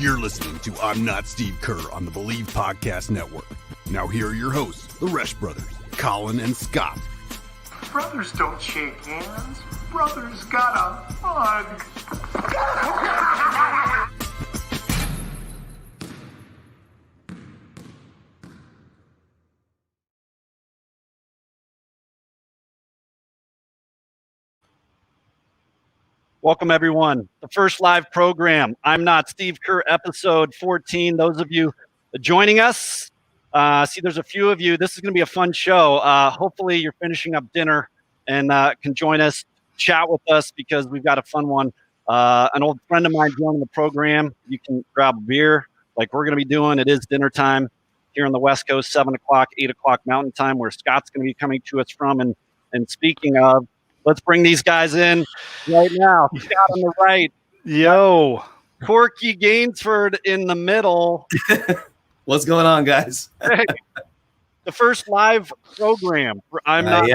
You're listening to I'm Not Steve Kerr on the Believe Podcast Network. Now here are your hosts, the Resch Brothers, Colin and Scott. Brothers don't shake hands. Brothers gotta hug. Welcome, everyone. The first live program, I'm Not Steve Kerr, episode 14. Those of you joining us, see there's a few of you. This is going to be a fun show. Hopefully you're finishing up dinner and can join us, chat with us, because we've got a fun one. An old friend of mine joining the program. You can grab a beer like we're going to be doing. It is dinner time here on the West Coast, 7 o'clock, 8 o'clock Mountain Time, where Scott's going to be coming to us from. And speaking of, let's bring these guys in right now. Scott on the right. Yo. Corky Gainsford in the middle. What's going on, guys? Hey, the first live program. I'm not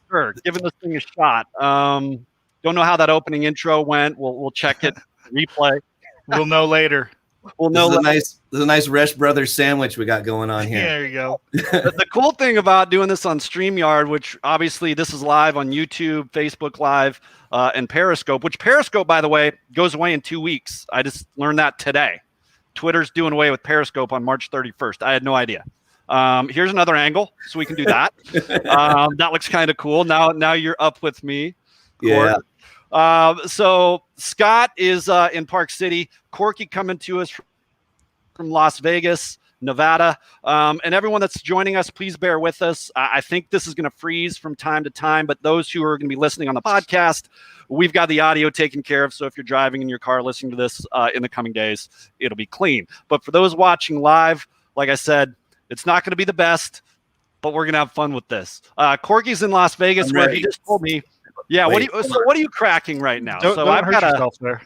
sure. Giving this thing a shot. Don't know how that opening intro went. We'll check it. Replay. We'll know later. We'll know. This is a nice Resch Brothers sandwich we got going on here. Yeah, there you go. The cool thing about doing this on StreamYard, which obviously this is live on YouTube, Facebook Live, and Periscope, which Periscope, by the way, goes away in 2 weeks. I just learned that today. Twitter's doing away with Periscope on March 31st. I had no idea. Here's another angle, so we can do that. That looks kind of cool. Now you're up with me. Yeah. So Scott is in Park City. Corky coming to us from Las Vegas, Nevada. And everyone that's joining us, please bear with us. I think this is going to freeze from time to time, but those who are going to be listening on the podcast, we've got the audio taken care of. So if you're driving in your car listening to this in the coming days, it'll be clean. But for those watching live, like I said, it's not going to be the best, but we're going to have fun with this. Corky's in Las Vegas, where he just told me. Yeah, Wait, what are you cracking right now? Don't hurt yourself there.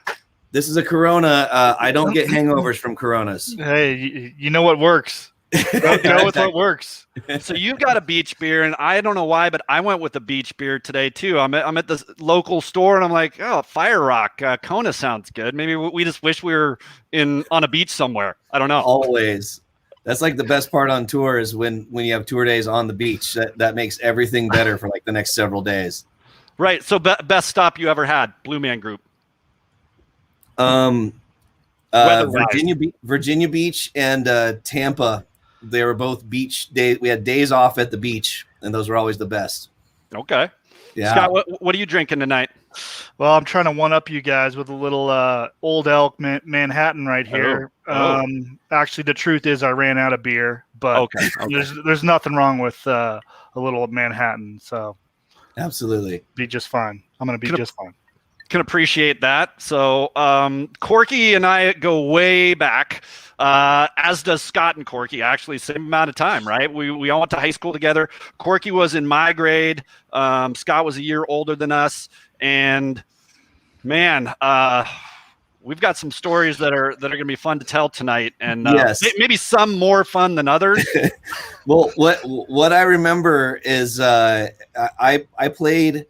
This is a Corona. I don't get hangovers from Coronas. Hey, you know what works. Go with what works. So you've got a beach beer, and I don't know why, but I went with a beach beer today too. I'm at this local store, and I'm like, oh, Fire Rock Kona sounds good. Maybe we just wish we were on a beach somewhere. I don't know. Always. That's like the best part on tour is when you have tour days on the beach. That makes everything better for like the next several days. Right. So best stop you ever had, Blue Man Group. Virginia Beach and Tampa. They were both beach days. We had days off at the beach, and those were always the best. Okay. Yeah. Scott, what are you drinking tonight? Well, I'm trying to one up you guys with a little Old Elk Manhattan right here. Actually, the truth is I ran out of beer, but okay. There's nothing wrong with a little Manhattan. So. Absolutely. Be just fine. I'm going to be just fine. Can appreciate that. So Corky and I go way back, as does Scott and Corky, actually, same amount of time, right? We all went to high school together. Corky was in my grade. Scott was a year older than us. And, man, we've got some stories that are going to be fun to tell tonight, and yes. Maybe some more fun than others. Well, what I remember is I played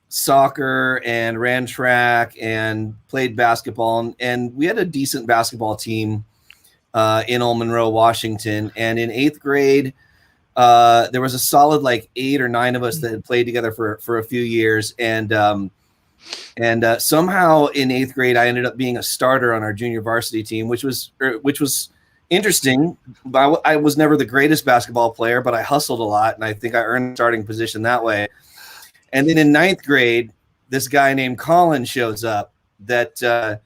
soccer and ran track and played basketball, and we had a decent basketball team in Old Monroe, Washington. And in 8th grade, there was a solid like 8 or 9 of us that had played together for a few years, and somehow in 8th grade, I ended up being a starter on our junior varsity team, which was interesting. I was never the greatest basketball player, but I hustled a lot, and I think I earned a starting position that way. And then in 9th grade, this guy named Colin shows up that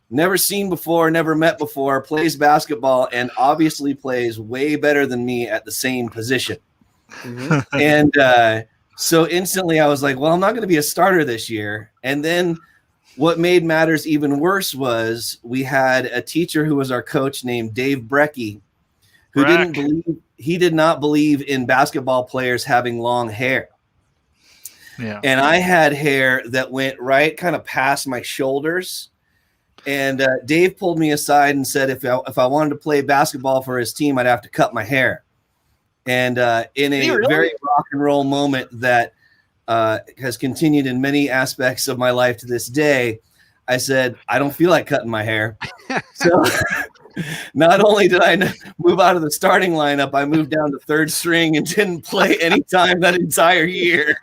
never seen before, never met before, plays basketball, and obviously plays way better than me at the same position. Mm-hmm. And so instantly I was like, well, I'm not going to be a starter this year. And then what made matters even worse was we had a teacher who was our coach named Dave Brecky, who did not believe in basketball players having long hair. Yeah. And I had hair that went right kind of past my shoulders. And Dave pulled me aside and said, if I wanted to play basketball for his team, I'd have to cut my hair. And in a very rock and roll moment that has continued in many aspects of my life to this day, I said, I don't feel like cutting my hair. Not only did I move out of the starting lineup, I moved down to third string and didn't play any time that entire year.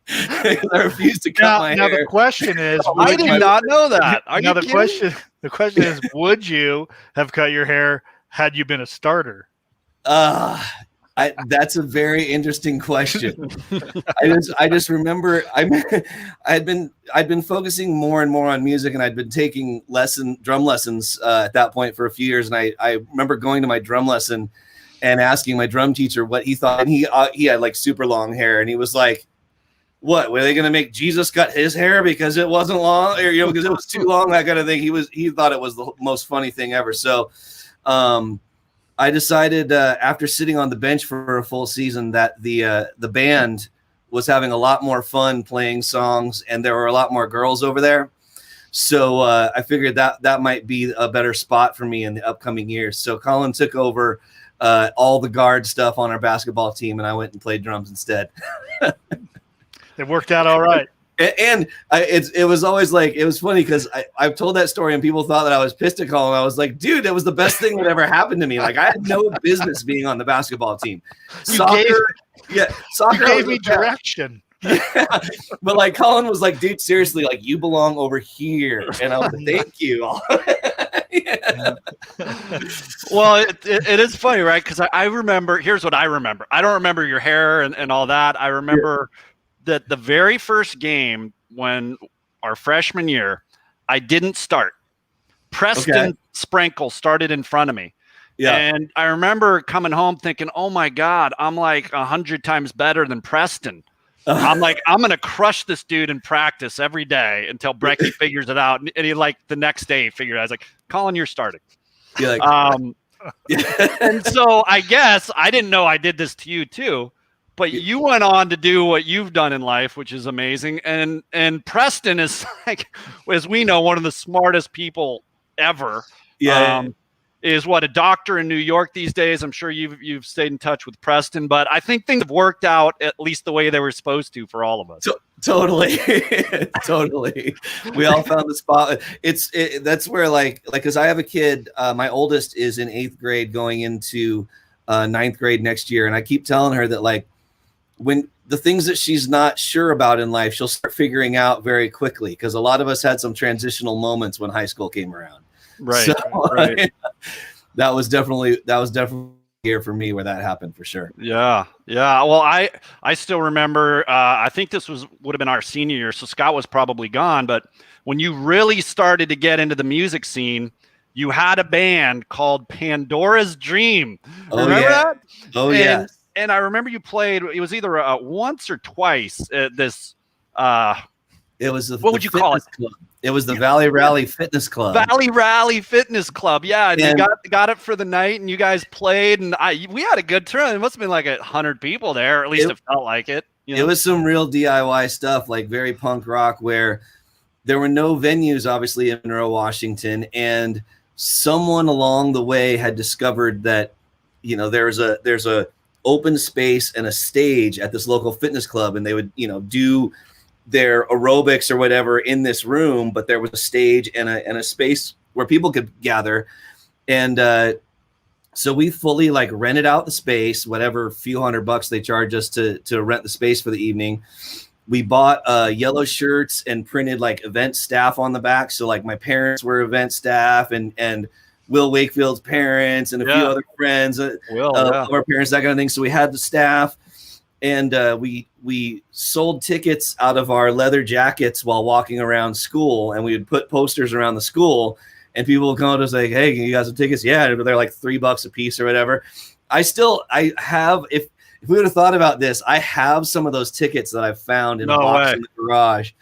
I refused to cut my hair. Now the question is, I did not know that. Are now you the kidding? question is, would you have cut your hair had you been a starter? That's a very interesting question. I just remember I'd been focusing more and more on music, and I'd been taking drum lessons at that point for a few years. And I remember going to my drum lesson and asking my drum teacher what he thought. And he had like super long hair, and he was like, "What, were they going to make Jesus cut his hair because it wasn't long, or because it was too long?" That kind of thing. He thought it was the most funny thing ever. So, I decided after sitting on the bench for a full season that the band was having a lot more fun playing songs, and there were a lot more girls over there. So I figured that might be a better spot for me in the upcoming years. So Colin took over all the guard stuff on our basketball team, and I went and played drums instead. It worked out all right. And it was always like, it was funny because I've told that story and people thought that I was pissed at Colin. I was like, dude, that was the best thing that ever happened to me. Like, I had no business being on the basketball team. Soccer Gave me direction. Yeah. But like Colin was like, dude, seriously, like you belong over here. And I was like, thank you. Yeah. Well, it is funny, right? Because I remember, here's what I remember. I don't remember your hair and all that. I remember that the very first game when our freshman year, I didn't start. Preston Sprinkle started in front of me. Yeah. And I remember coming home thinking, oh my God, I'm like 100 times better than Preston. I'm like, I'm going to crush this dude in practice every day until Brecky figures it out. And he like the next day figured out. I was like, Colin, you're starting. You're like, and so I guess I didn't know I did this to you too, but you went on to do what you've done in life, which is amazing. And Preston is like, as we know, one of the smartest people ever. Yeah. Is what, a doctor in New York these days. I'm sure you've stayed in touch with Preston, but I think things have worked out at least the way they were supposed to for all of us. Totally. Totally. We all found the spot. That's where like, cause I have a kid, my oldest is in 8th grade going into 9th grade next year. And I keep telling her that like, when the things that she's not sure about in life, she'll start figuring out very quickly. Cause a lot of us had some transitional moments when high school came around. Right. So, right. That was definitely here for me where that happened for sure. Yeah. Yeah. Well, I still remember, I think this would have been our senior year. So Scott was probably gone, but when you really started to get into the music scene, you had a band called Pandora's Dream. Remember that? Oh yeah. And I remember you played, it was either once or twice at this, it was what would you call it? Club. It was the Valley Rally Fitness Club. Valley Rally Fitness Club. Yeah. And you got it for the night and you guys played and we had a good turn. It must have been like 100 people there, or at least it felt like it. You know? It was some real DIY stuff, like very punk rock, where there were no venues, obviously, in Monroe, Washington. And someone along the way had discovered that, you know, there's a open space and a stage at this local fitness club, and they would, you know, do their aerobics or whatever in this room, but there was a stage and a space where people could gather. And so we fully like rented out the space, whatever few $100 they charge us to rent the space for the evening. We bought yellow shirts and printed like event staff on the back. So like my parents were event staff and Will Wakefield's parents and a few other friends of our parents, that kind of thing. So we had the staff. And we sold tickets out of our leather jackets while walking around school, and we would put posters around the school, and people would come to us like, "Hey, you got some tickets?" Yeah, they're like $3 a piece or whatever. I have, if we would have thought about this, I have some of those tickets that I've found in a box in the garage.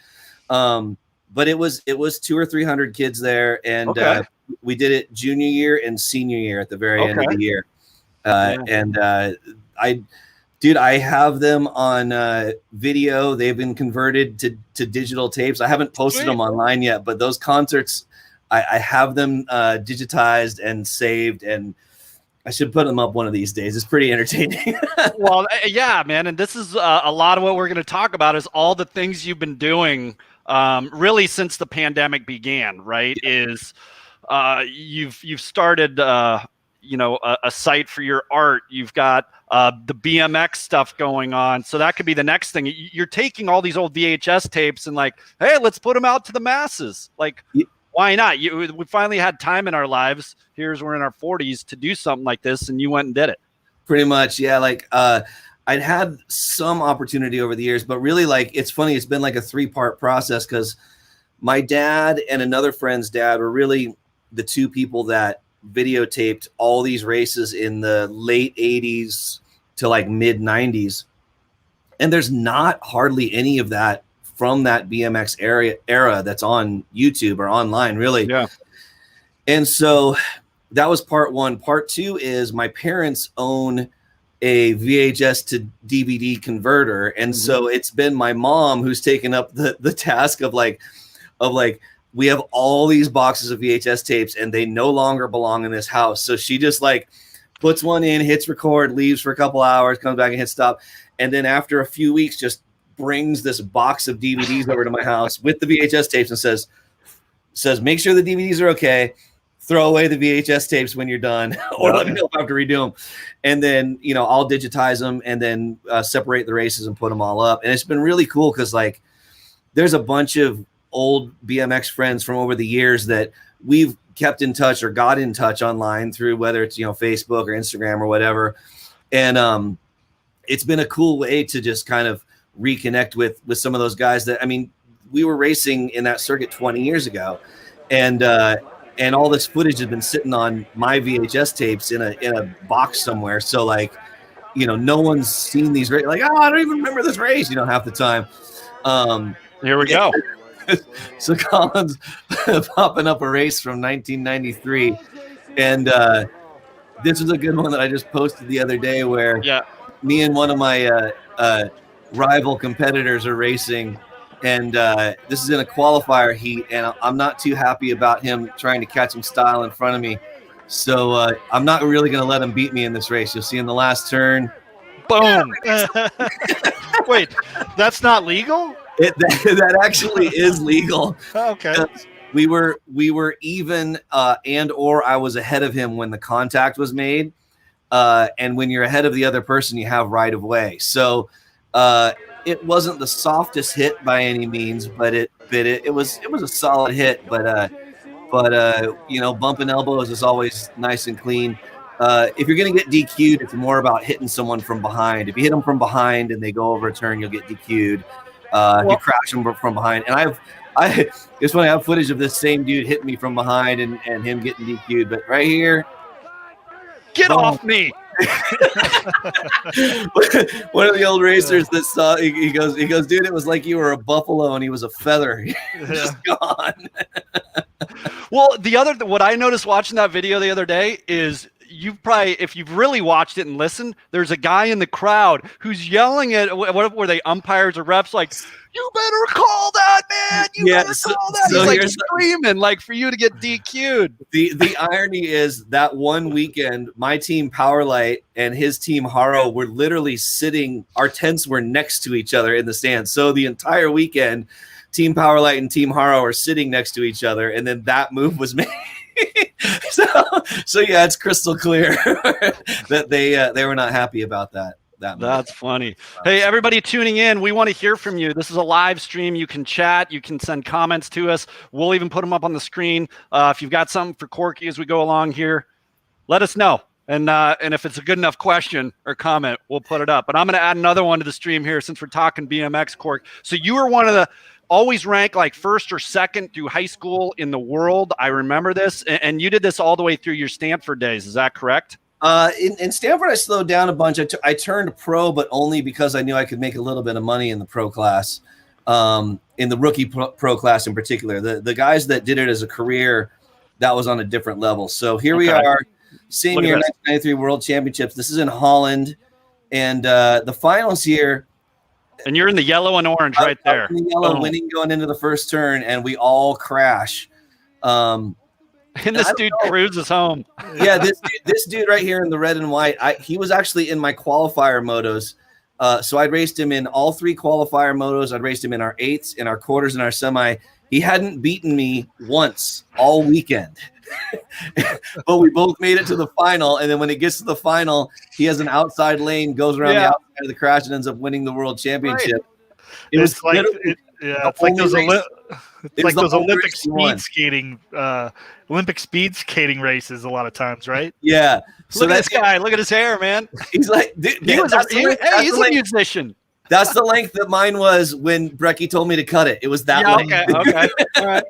But it was 200 or 300 kids there, and we did it junior year and senior year at the very end of the year. Dude, I have them on video. They've been converted to digital tapes. I haven't posted them online yet, but those concerts, I have them digitized and saved, and I should put them up one of these days. It's pretty entertaining. Well, yeah, man. And this is a lot of what we're going to talk about is all the things you've been doing really since the pandemic began, right? Yeah. Is You've started a site for your art. You've got the BMX stuff going on. So that could be the next thing. You're taking all these old VHS tapes and like, hey, let's put them out to the masses. Like, why not? We finally had time in our lives. We're in our 40s to do something like this, and you went and did it. Pretty much, yeah. Like I'd had some opportunity over the years, but really, like, it's funny. It's been like a 3-part process because my dad and another friend's dad were really the two people that videotaped all these races in the late 80s to like mid 90s. And there's not hardly any of that from that BMX era that's on YouTube or online, really. Yeah. And so that was part one. Part two is my parents own a VHS to DVD converter. And so it's been my mom who's taken up the task of we have all these boxes of VHS tapes and they no longer belong in this house. So she just like puts one in, hits record, leaves for a couple hours, comes back and hits stop. And then after a few weeks, just brings this box of DVDs over to my house with the VHS tapes and says, make sure the DVDs are okay. Throw away the VHS tapes when you're done, or let me know if I have to redo them. And then, I'll digitize them and then separate the races and put them all up. And it's been really cool because like there's a bunch of old BMX friends from over the years that we've kept in touch or got in touch online through whether it's, Facebook or Instagram or whatever. And it's been a cool way to just kind of reconnect with some of those guys that, I mean, we were racing in that circuit 20 years ago. And all this footage has been sitting on my VHS tapes in a box somewhere. So like, no one's seen these races. Like, I don't even remember this race, half the time. Here we go. So Colin's popping up a race from 1993. And this was a good one that I just posted the other day where me and one of my rival competitors are racing. And this is in a qualifier heat, and I'm not too happy about him trying to catch some style in front of me. So I'm not really going to let him beat me in this race. You'll see in the last turn. Boom. Wait, that's not legal? That actually is legal. Okay. We were even, and or I was ahead of him when the contact was made. And when you're ahead of the other person, you have right of way. So it wasn't the softest hit by any means, but it was a solid hit. But bumping elbows is always nice and clean. If you're going to get DQ'd, it's more about hitting someone from behind. If you hit them from behind and they go over a turn, you'll get DQ'd. You crash them from behind. And I just want to have footage of this same dude hitting me from behind and him getting DQ'd. But right here, get off me. One of the old racers that saw, he goes, dude, it was like you were a buffalo and he was a feather. Just gone. Well, what I noticed watching that video the other day is if you've really watched it and listened, there's a guy in the crowd who's yelling at, what were they, umpires or refs, like, you better call that, man. You better call that. He's like screaming, like, for you to get DQ'd. The irony is that one weekend, my team Powerlight and his team Haro were literally sitting, our tents were next to each other in the stands. So the entire weekend, Team Powerlight and Team Haro are sitting next to each other, and then that move was made. so yeah, it's crystal clear that they were not happy about that. That's funny. Hey, everybody tuning in, we want to hear from you. This is a live stream. You can chat. You can send comments to us. We'll even put them up on the screen. If you've got something for Corky as we go along here, let us know. And if it's a good enough question or comment, we'll put it up. But I'm going to add another one to the stream here since we're talking BMX, Cork. So you were one of the always ranked like first or second through high school in the world. I remember this. And you did this all the way through your Stanford days. Is that correct? In Stanford, I slowed down a bunch. I turned pro, but only because I knew I could make a little bit of money in the pro class, in the rookie pro class in particular. The guys that did it as a career, that was on a different level. So here we are, same year, 1993 World Championships. This is in Holland, and the finals here. And you're in the yellow and orange right there. In the yellow, winning going into the first turn, and we all crash. And this dude cruises home. Yeah, this dude right here in the red and white, he was actually in my qualifier motos. So I'd raced him in all three qualifier motos. I'd raced him in our eights, in our quarters, and our semi. He hadn't beaten me once all weekend. But we both made it to the final, and then when it gets to the final, he has an outside lane, goes around the outside of the crash, and ends up winning the world championship. Right. It's like those Olympic speed skating races a lot of times, right? Yeah. So look at this guy. Look at his hair, man. He's like, he's a musician. That's the length that mine was when Brecky told me to cut it. It was that length. Okay. All right.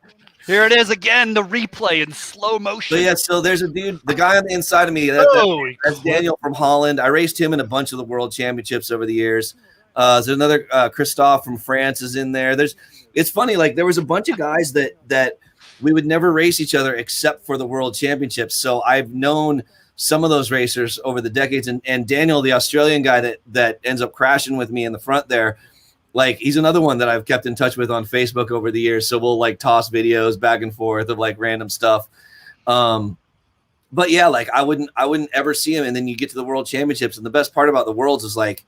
Here it is again, the replay in slow motion. So, yeah, so there's a dude, the guy on the inside of me, that's Daniel from Holland. I raced him in a bunch of the world championships over the years. There's another Christophe from France is in there. It's funny, like there was a bunch of guys that we would never race each other except for the world championships. So I've known some of those racers over the decades, and Daniel, the Australian guy that ends up crashing with me in the front there, like he's another one that I've kept in touch with on Facebook over the years. So we'll like toss videos back and forth of like random stuff. But yeah, like I wouldn't ever see him. And then you get to the world championships, and the best part about the worlds is like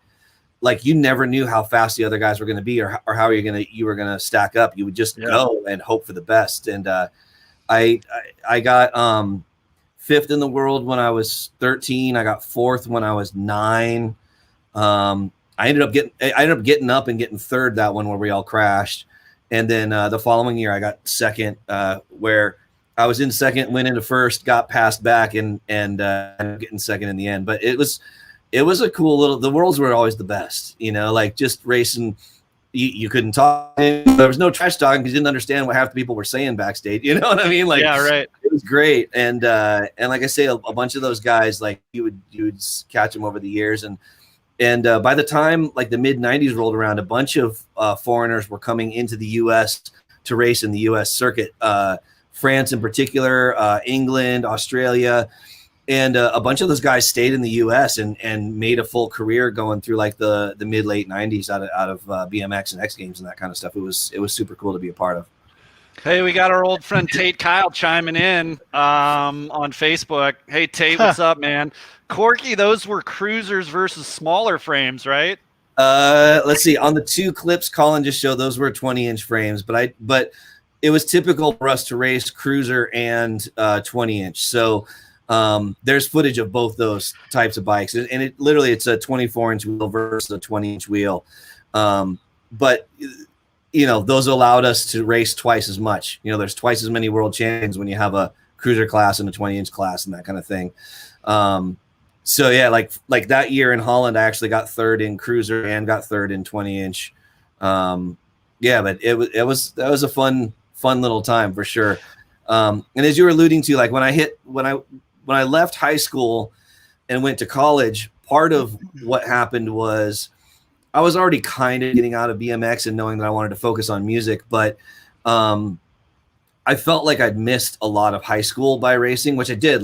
you never knew how fast the other guys were going to be or how you were going to stack up. You would just go and hope for the best. And I got fifth in the world when I was 13. I got fourth when I was 9. I ended up getting up and getting third that one where we all crashed. And then the following year I got second, where I was in second, went into first, got passed back and getting second in the end. But it was a cool the worlds were always the best, like just racing. You couldn't talk. There was no trash talking because you didn't understand what half the people were saying backstage. You know what I mean? Like, yeah, right. It was great. And like I say, a bunch of those guys, like you would catch them over the years. And by the time like the mid 90s rolled around, a bunch of foreigners were coming into the U.S. to race in the U.S. circuit, France in particular, England, Australia. And a bunch of those guys stayed in the U.S. and made a full career going through like the mid late 90s out of BMX and X Games and that kind of stuff. It was super cool to be a part of. Hey, we got our old friend Tate Kyle chiming in on Facebook. Hey, Tate, what's up, man? Corky, those were cruisers versus smaller frames, right? Let's see. On the two clips Colin just showed, those were 20-inch frames, but it was typical for us to race cruiser and 20-inch. So there's footage of both those types of bikes, and it's a 24-inch wheel versus a 20-inch wheel. But those allowed us to race twice as much. There's twice as many world champions when you have a cruiser class and a 20-inch class and that kind of thing. So yeah, like that year in Holland, I actually got third in cruiser and got third in 20-inch. Yeah, but that was a fun little time for sure. And as you were alluding to, like when I left high school and went to college, part of what happened was I was already kind of getting out of BMX and knowing that I wanted to focus on music, but I felt like I'd missed a lot of high school by racing, which I did.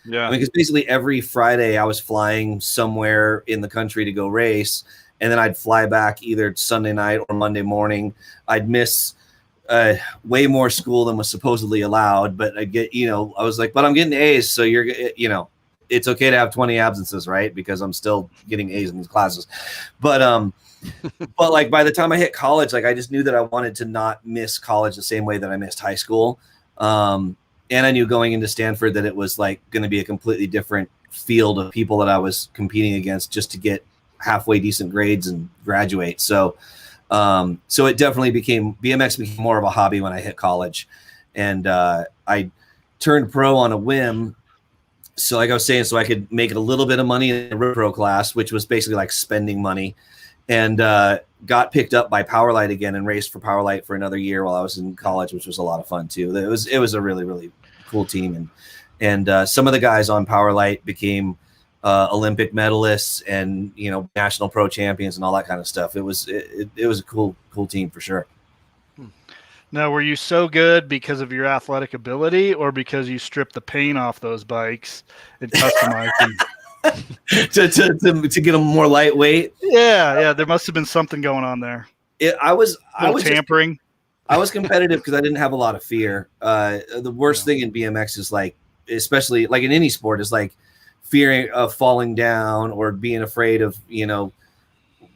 Because basically every Friday I was flying somewhere in the country to go race, and then I'd fly back either Sunday night or Monday morning. I'd miss way more school than was supposedly allowed, but I was like, but I'm getting A's, so it's okay to have 20 absences, right? Because I'm still getting A's in these classes. But but like by the time I hit college, like I just knew that I wanted to not miss college the same way that I missed high school. And I knew going into Stanford that it was like going to be a completely different field of people that I was competing against just to get halfway decent grades and graduate. So it definitely BMX became more of a hobby when I hit college, and I turned pro on a whim. So like I was saying, so I could make a little bit of money in the road pro class, which was basically like spending money, and got picked up by Powerlight again and raced for Powerlight for another year while I was in college, which was a lot of fun too. It was a really, really cool team. And some of the guys on Powerlight became Olympic medalists and, national pro champions and all that kind of stuff. It was a cool team for sure. Now, were you so good because of your athletic ability or because you stripped the paint off those bikes and customized them? to get them more lightweight. Yeah. There must have been something going on there. I was tampering. I was competitive because I didn't have a lot of fear. The worst thing in BMX is like, especially like in any sport, is like fearing of falling down or being afraid of,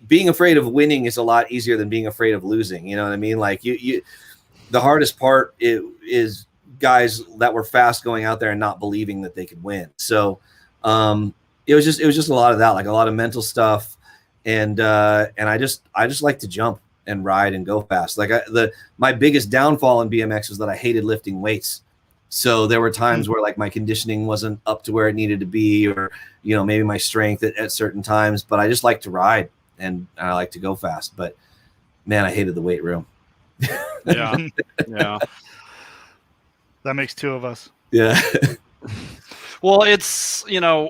being afraid of winning is a lot easier than being afraid of losing. You know what I mean? Like the hardest part is guys that were fast going out there and not believing that they could win. So it was just a lot of that, like a lot of mental stuff. And I just like to jump and ride and go fast. Like my biggest downfall in BMX was that I hated lifting weights. So there were times where like my conditioning wasn't up to where it needed to be, or, you know, maybe my strength at certain times, but I just like to ride and I like to go fast. But man, I hated the weight room. Yeah. Yeah. That makes two of us. Yeah. Well, it's, you know,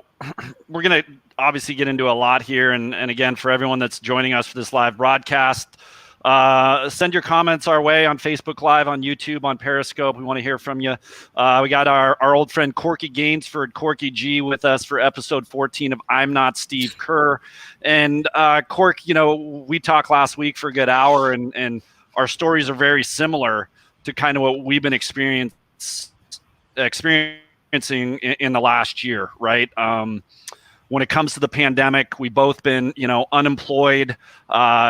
we're going to obviously get into a lot here. And again, for everyone that's joining us for this live broadcast, send your comments our way on Facebook Live, on YouTube, on Periscope. We want to hear from you. We got our old friend Corky Gainsford, Corky G, with us for episode 14 of I'm Not Steve Kerr. And Cork, you know, we talked last week for a good hour, and our stories are very similar to kind of what we've been experiencing in the last year, right? When it comes to the pandemic, we've both been, you know, unemployed.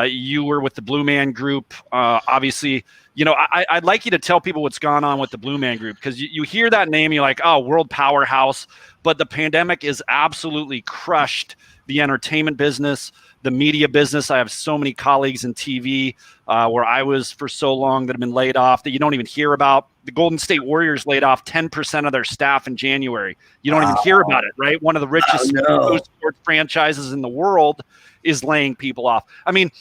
You were with the Blue Man Group. Obviously, you know, I'd like you to tell people what's gone on with the Blue Man Group, because you hear that name, you're like, oh, world powerhouse. But the pandemic is absolutely crushed the entertainment business, the media business. I have so many colleagues in TV where I was for so long that have been laid off that you don't even hear about. The Golden State Warriors laid off 10% of their staff in January. You don't even hear about it, right? One of the richest sports franchises in the world is laying people off. I mean,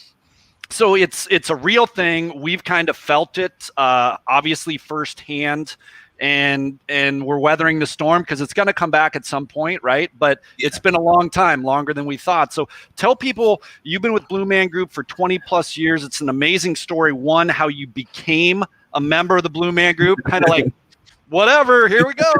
so it's a real thing. We've kind of felt it, obviously firsthand, and we're weathering the storm because it's going to come back at some point, right? But it's been a long time, longer than we thought. So tell people, you've been with Blue Man Group for 20 plus years. It's an amazing story. One, how you became a member of the Blue Man Group, kind of like, whatever, here we go,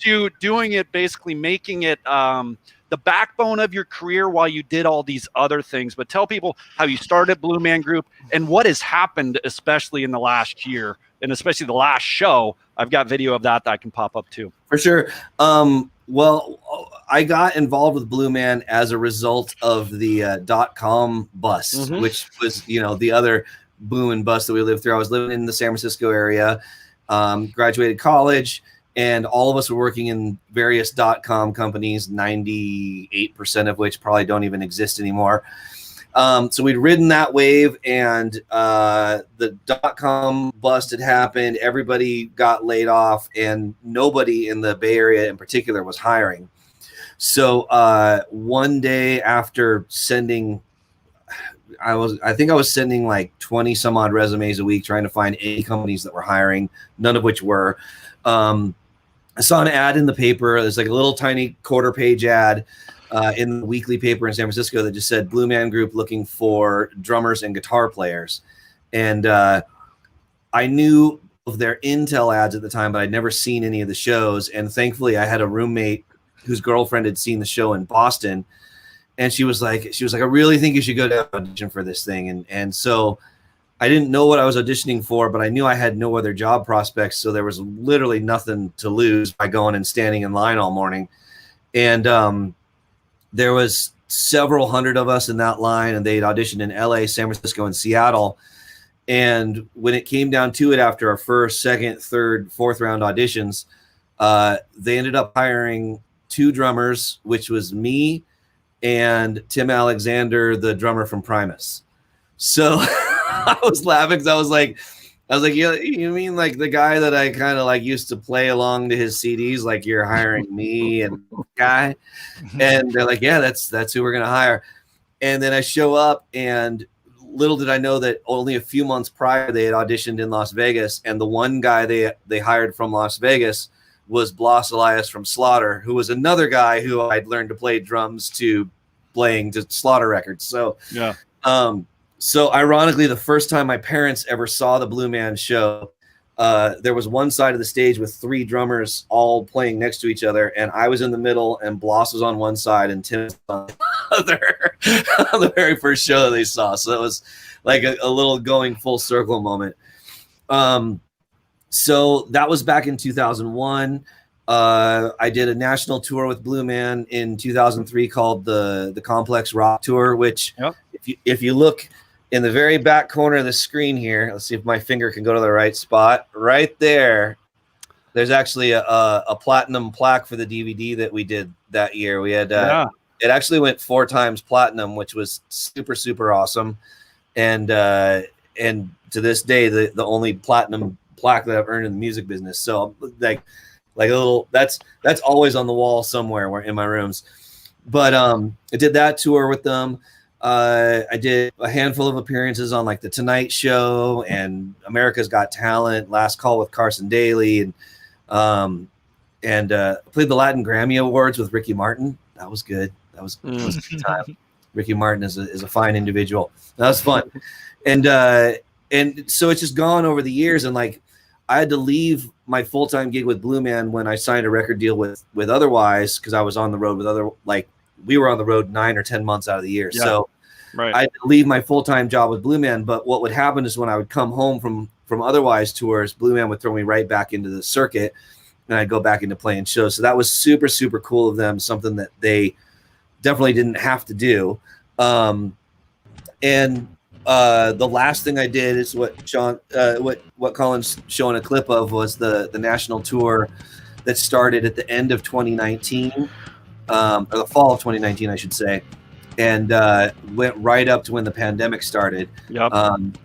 to doing it, basically making it the backbone of your career while you did all these other things. But tell people how you started Blue Man Group and what has happened, especially in the last year, and especially the last show. I've got video of that I can pop up too. For sure. Well, I got involved with Blue Man as a result of the .com bust, which was, you know, the other boom and bust that we lived through. I was living in the San Francisco area, graduated college, and all of us were working in various .com companies, 98% of which probably don't even exist anymore. So we'd ridden that wave, and the .com bust had happened. Everybody got laid off, and nobody in the Bay Area in particular was hiring. So one day after sending, I think I was sending like 20 some odd resumes a week, trying to find any companies that were hiring, none of which were. I saw an ad in the paper. There's like a little tiny quarter-page ad in the weekly paper in San Francisco that just said Blue Man Group looking for drummers and guitar players. And I knew of their Intel ads at the time, but I'd never seen any of the shows. And thankfully I had a roommate whose girlfriend had seen the show in Boston. And she was like, I really think you should go down and audition for this thing. And so I didn't know what I was auditioning for, but I knew I had no other job prospects. So there was literally nothing to lose by going and standing in line all morning. And there was several hundred of us in that line, and they'd auditioned in LA, San Francisco, and Seattle. And when it came down to it, after our first, second, third, fourth round auditions, they ended up hiring 2 drummers, which was me and Tim Alexander, the drummer from Primus. So I was laughing because I was like, yeah, you mean like the guy that I kind of like used to play along to his CDs? Like, you're hiring me and guy? And they're like, yeah, that's who we're gonna hire. And then I show up, and little did I know that only a few months prior they had auditioned in Las Vegas, and the one guy they hired from Las Vegas was Blas Elias from Slaughter, who was another guy who I'd learned to play drums to playing to Slaughter records. So yeah. So ironically, the first time my parents ever saw the Blue Man show, there was one side of the stage with 3 drummers all playing next to each other, and I was in the middle, and Bloss was on one side and Tim was on the other on the very first show that they saw. So it was like a little going full circle moment. So that was back in 2001. I did a national tour with Blue Man in 2003 called the Complex Rock Tour, which if you look in the very back corner of the screen here, let's see if my finger can go to the right spot. Right there, there's actually a platinum plaque for the DVD that we did that year. We had it actually went 4 times platinum, which was super, super awesome. And to this day, the only platinum plaque that I've earned in the music business. So like a little, that's always on the wall somewhere in my rooms. But I did that tour with them. I did a handful of appearances on like the Tonight Show and America's Got Talent, Last Call with Carson Daly, and played the Latin Grammy Awards with Ricky Martin. That was good. That was a good time. Ricky Martin is a fine individual. That was fun. And so it's just gone over the years. And like, I had to leave my full-time gig with Blue Man when I signed a record deal with Otherwise, because I was on the road with we were on the road 9 or 10 months out of the year. Yeah. So I had to leave my full-time job with Blue Man. But what would happen is when I would come home from Otherwise tours, Blue Man would throw me right back into the circuit, and I'd go back into playing shows. So that was super, super cool of them, something that they definitely didn't have to do. The last thing I did is what Colin's showing a clip of, was the national tour that started at the end of 2019, or the fall of 2019, I should say, and went right up to when the pandemic started. Yep.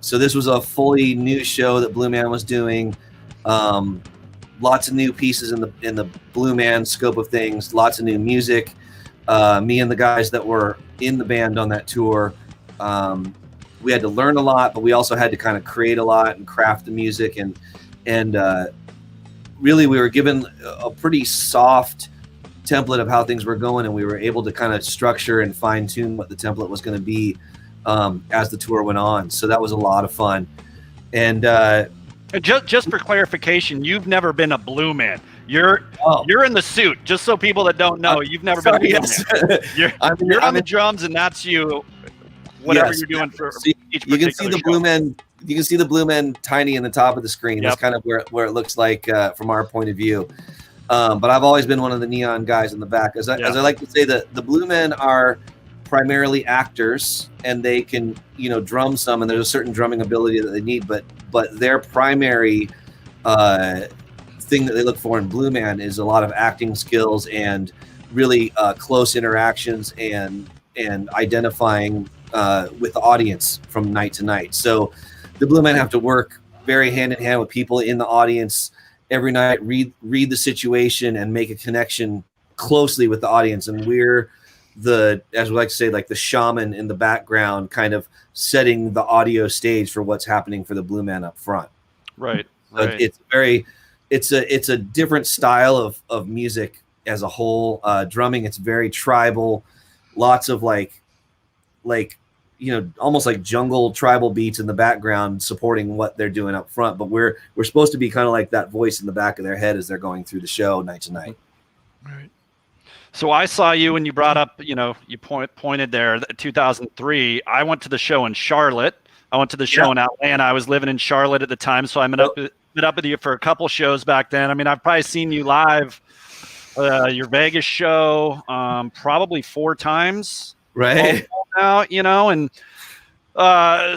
So this was a fully new show that Blue Man was doing. Lots of new pieces in the Blue Man scope of things. Lots of new music. Me and the guys that were in the band on that tour, we had to learn a lot, but we also had to kind of create a lot and craft the music. And really, we were given a pretty soft template of how things were going, and we were able to kind of structure and fine tune what the template was going to be as the tour went on. So that was a lot of fun. And just for clarification, you've never been a Blue Man. You're in the suit. Just so people that don't know, you've never been a Blue Man. You're on the drums, and that's you. Whatever you're doing for each particular you can see the show. Blue Men. You can see the Blue Men tiny in the top of the screen. Yep. That's kind of where it looks like from our point of view. But I've always been one of the neon guys in the back. As I like to say, the Blue Men are primarily actors, and they can drum some, and there's a certain drumming ability that they need. But their primary thing that they look for in Blue Man is a lot of acting skills and really close interactions and identifying with the audience from night to night. So the Blue Men have to work very hand in hand with people in the audience every night, read the situation and make a connection closely with the audience. And we're as we like to say, like the shaman in the background, kind of setting the audio stage for what's happening for the Blue Man up front. Right. So it's a different style of music as a whole. Drumming, it's very tribal, lots of like almost like jungle tribal beats in the background supporting what they're doing up front. But we're supposed to be kind of like that voice in the back of their head as they're going through the show night to night. Right. So I saw you when you brought up, you pointed there, 2003. I went to the show in Charlotte. I went to the show in Atlanta. I was living in Charlotte at the time, so I met up with you for a couple shows back then. I mean, I've probably seen you live, your Vegas show, probably 4 times. Right. Now, and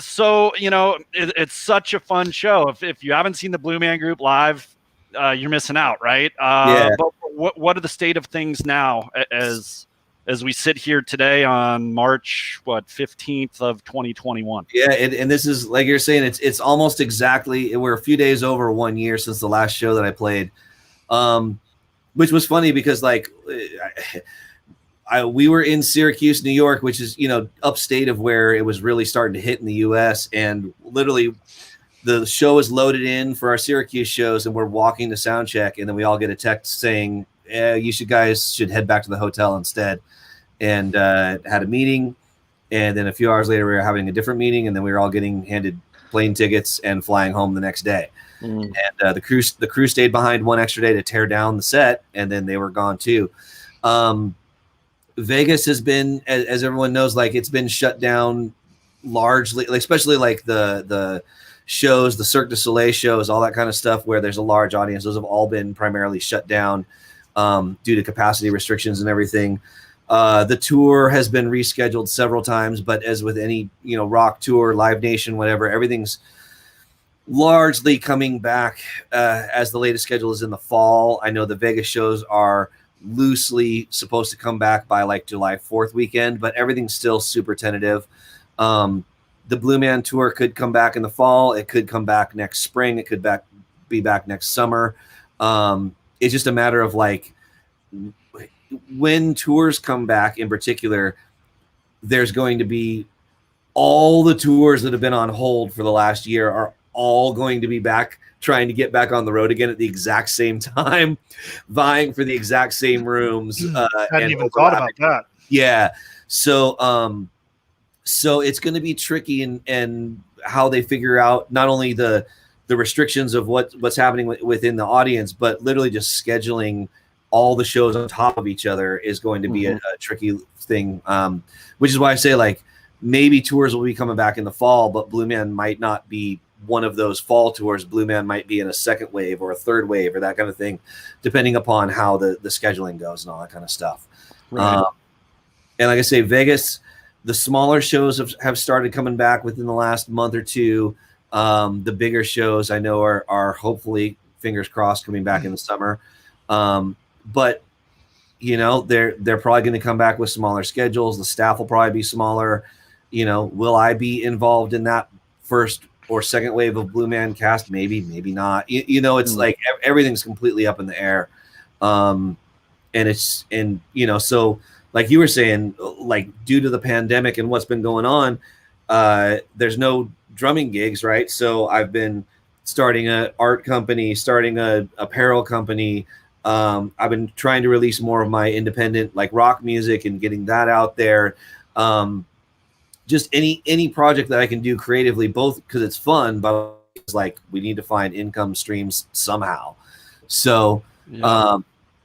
so it's such a fun show. If you haven't seen the Blue Man Group live, you're missing out, right? But what are the state of things now as we sit here today on March 15th of 2021? Yeah, and this is, like you're saying, it's almost exactly, we're a few days over 1 year since the last show that I played, which was funny because we were in Syracuse, New York, which is upstate of where it was really starting to hit in the U.S. And literally, the show is loaded in for our Syracuse shows, and we're walking to sound check, and then we all get a text saying, you guys should head back to the hotel instead. And had a meeting, and then a few hours later we were having a different meeting, and then we were all getting handed plane tickets and flying home the next day. And the crew stayed behind one extra day to tear down the set, and then they were gone too. Vegas has been, as everyone knows, like it's been shut down largely, especially like the shows, the Cirque du Soleil shows, all that kind of stuff where there's a large audience. Those have all been primarily shut down due to capacity restrictions and everything. The tour has been rescheduled several times, but as with any, rock tour, Live Nation, whatever, everything's largely coming back as the latest schedule is in the fall. I know the Vegas shows are loosely supposed to come back by like July 4th weekend, but everything's still super tentative. The Blue Man Tour could come back in the fall. It could come back next spring. It could be back next summer. It's just a matter of like when tours come back in particular, there's going to be all the tours that have been on hold for the last year are all going to be back, trying to get back on the road again at the exact same time, vying for the exact same rooms. Hadn't even thought about that. Yeah. So it's going to be tricky and how they figure out not only the restrictions of what's happening within the audience, but literally just scheduling all the shows on top of each other is going to be a tricky thing. Which is why I say like maybe tours will be coming back in the fall, but Blue Man might not be one of those fall tours. Blue Man might be in a second wave or a third wave or that kind of thing, depending upon how the scheduling goes and all that kind of stuff. Right. And like I say, Vegas, the smaller shows have started coming back within the last month or two. The bigger shows I know are hopefully, fingers crossed, coming back in the summer. But they're probably going to come back with smaller schedules. The staff will probably be smaller. Will I be involved in that first or second wave of Blue Man cast? Maybe not. It's like everything's completely up in the air. So like you were saying, like due to the pandemic and what's been going on, there's no drumming gigs, right? So I've been starting an art company, starting a apparel company. I've been trying to release more of my independent like rock music and getting that out there. Just any project that I can do creatively, both because it's fun, but it's like we need to find income streams somehow. So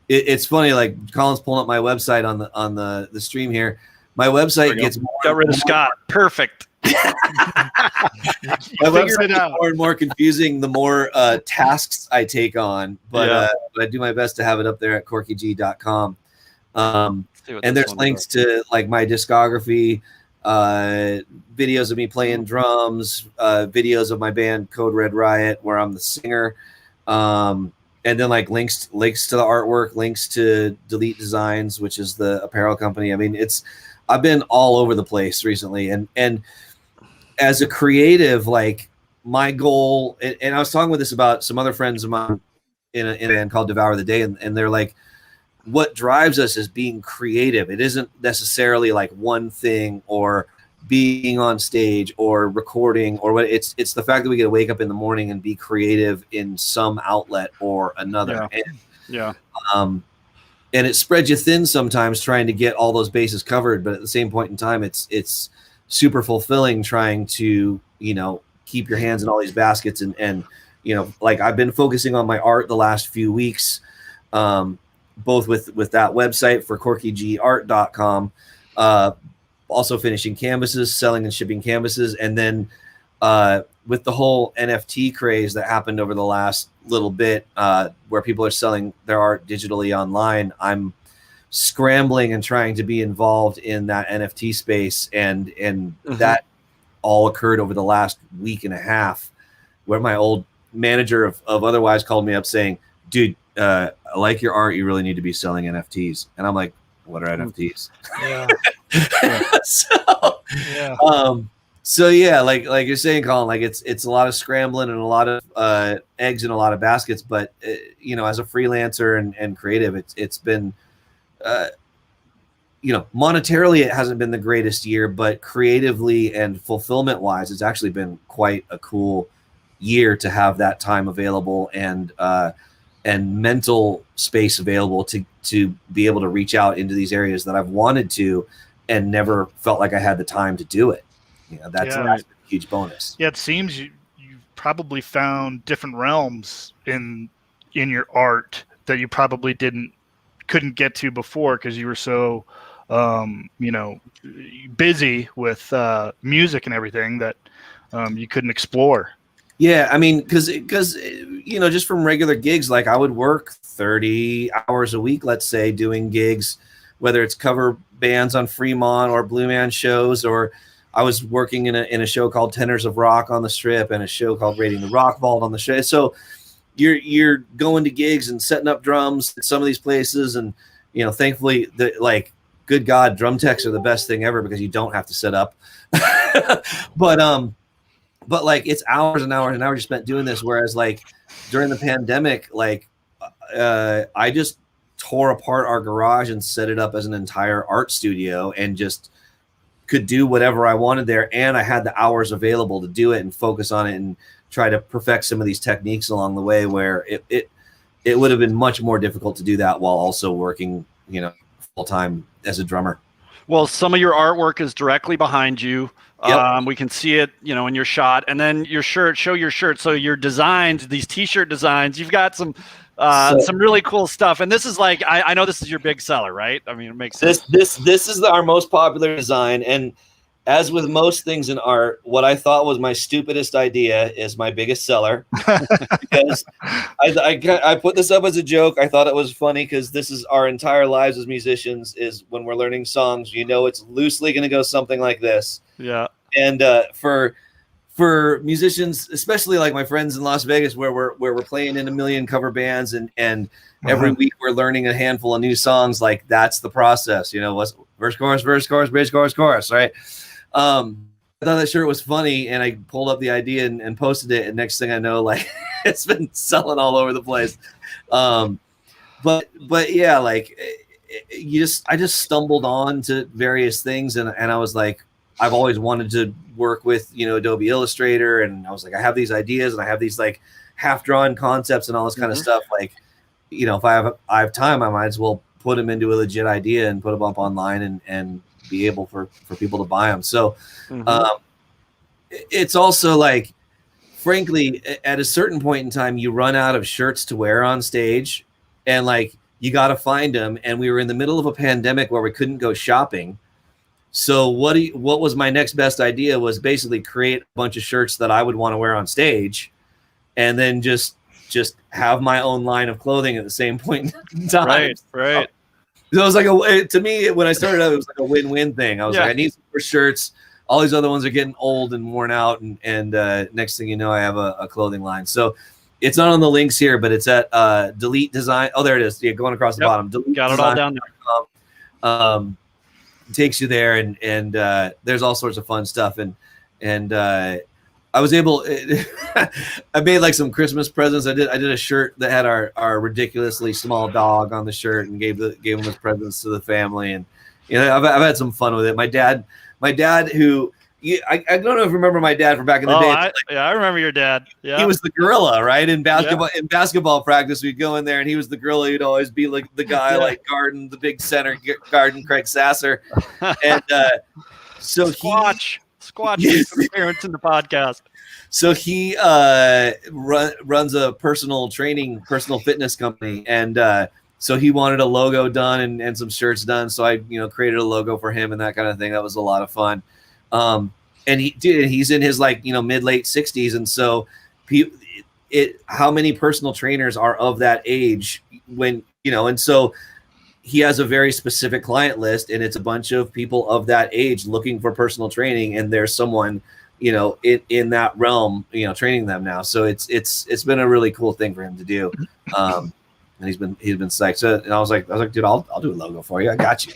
it's funny, like Colin's pulling up my website on the stream here. My website gets got rid of Scott. Perfect. My website gets more and more confusing the more tasks I take on, but I do my best to have it up there at corkygg.com. And there's links to like my discography, videos of me playing drums, videos of my band Code Red Riot where I'm the singer, and then like links to the artwork, links to Delete Designs, which is the apparel company. I mean, I've been all over the place recently, and as a creative, like my goal, and I was talking with this about some other friends of mine in a band called Devour the Day, and they're like, what drives us is being creative. It isn't necessarily like one thing or being on stage or recording or what. It's the fact that we get to wake up in the morning and be creative in some outlet or another. And it spreads you thin sometimes trying to get all those bases covered, but at the same point in time, it's super fulfilling trying to keep your hands in all these baskets and like I've been focusing on my art the last few weeks, both with that website for corkygart.com, also finishing canvases, selling and shipping canvases, and then with the whole NFT craze that happened over the last little bit, where people are selling their art digitally online, I'm scrambling and trying to be involved in that NFT space, and that all occurred over the last week and a half, where my old manager of Otherwise called me up saying, dude, I like your art, you really need to be selling NFTs. And I'm like, what are NFTs? So like you're saying, Colin, like it's a lot of scrambling and a lot of eggs in a lot of baskets, but as a freelancer and creative, it's been monetarily it hasn't been the greatest year, but creatively and fulfillment wise, it's actually been quite a cool year to have that time available and mental space available to be able to reach out into these areas that I've wanted to and never felt like I had the time to do it. That's a huge bonus. Yeah, it seems you've probably found different realms in your art that you probably couldn't get to before because you were so busy with music and everything that you couldn't explore. Yeah, I mean, because just from regular gigs, like I would work 30 hours a week, let's say, doing gigs, whether it's cover bands on Fremont or Blue Man shows, or I was working in a show called Tenors of Rock on the Strip and a show called Raiding the Rock Vault on the Strip. So you're going to gigs and setting up drums at some of these places, and thankfully good God, drum techs are the best thing ever because you don't have to set up. But like it's hours and hours and hours you spent doing this. Whereas like during the pandemic, I just tore apart our garage and set it up as an entire art studio and just could do whatever I wanted there. And I had the hours available to do it and focus on it and try to perfect some of these techniques along the way, where it would have been much more difficult to do that while also working, full time as a drummer. Well, some of your artwork is directly behind you. Yep. We can see it, in your shot, and then your shirt. Show your shirt. So your designs, these T-shirt designs, you've got some really cool stuff. And this is like, I know this is your big seller, right? I mean, it makes sense. This is our most popular design, and as with most things in art, what I thought was my stupidest idea is my biggest seller. Because I put this up as a joke. I thought it was funny because this is our entire lives as musicians, is when we're learning songs, it's loosely going to go something like this. Yeah. And for musicians, especially like my friends in Las Vegas, where we're playing in a million cover bands and every week we're learning a handful of new songs, like that's the process, what's verse, chorus, bridge, chorus, right? I thought that shirt was funny, and I pulled up the idea and posted it, and next thing I know, like it's been selling all over the place. But yeah, like I just stumbled on to various things, and I was like, I've always wanted to work with, Adobe Illustrator. And I was like, I have these ideas and I have these like half drawn concepts and all this kind of stuff. Like, if I have time, I might as well put them into a legit idea and put them up online and be able for people to buy them. So it's also like, frankly, at a certain point in time, you run out of shirts to wear on stage, and like, you got to find them. And we were in the middle of a pandemic where we couldn't go shopping. So what was my next best idea was basically create a bunch of shirts that I would want to wear on stage, and then just have my own line of clothing at the same point in time. Right. So it was like to me, when I started out, it was like a win-win thing. I was like, I need some more shirts. All these other ones are getting old and worn out. And next thing you know, I have a clothing line. So it's not on the links here, but it's at Delete Design. Oh, there it is. Yeah, going across the bottom. Delete Got it all down there. Takes you there, and there's all sorts of fun stuff. And I was able, I made like some Christmas presents. I did a shirt that had our ridiculously small dog on the shirt and gave them as presents to the family. And I've had some fun with it. My dad who I don't know if you remember my dad from back in the day. I remember your dad. Yeah, he was the gorilla, right? In basketball, in basketball practice, we'd go in there, and he was the gorilla. He'd always be like the guy, like guarding the big center, guarding Craig Sasser, and so Squatch parents in the podcast. So he runs a personal fitness company, and so he wanted a logo done and some shirts done. So I created a logo for him and that kind of thing. That was a lot of fun. And he's in his mid late 60s. And so how many personal trainers are of that age when, and so he has a very specific client list, and it's a bunch of people of that age looking for personal training. And there's someone, in that realm, training them now. So it's been a really cool thing for him to do. And he's been psyched. So, and I was like, dude, I'll do a logo for you. I got you.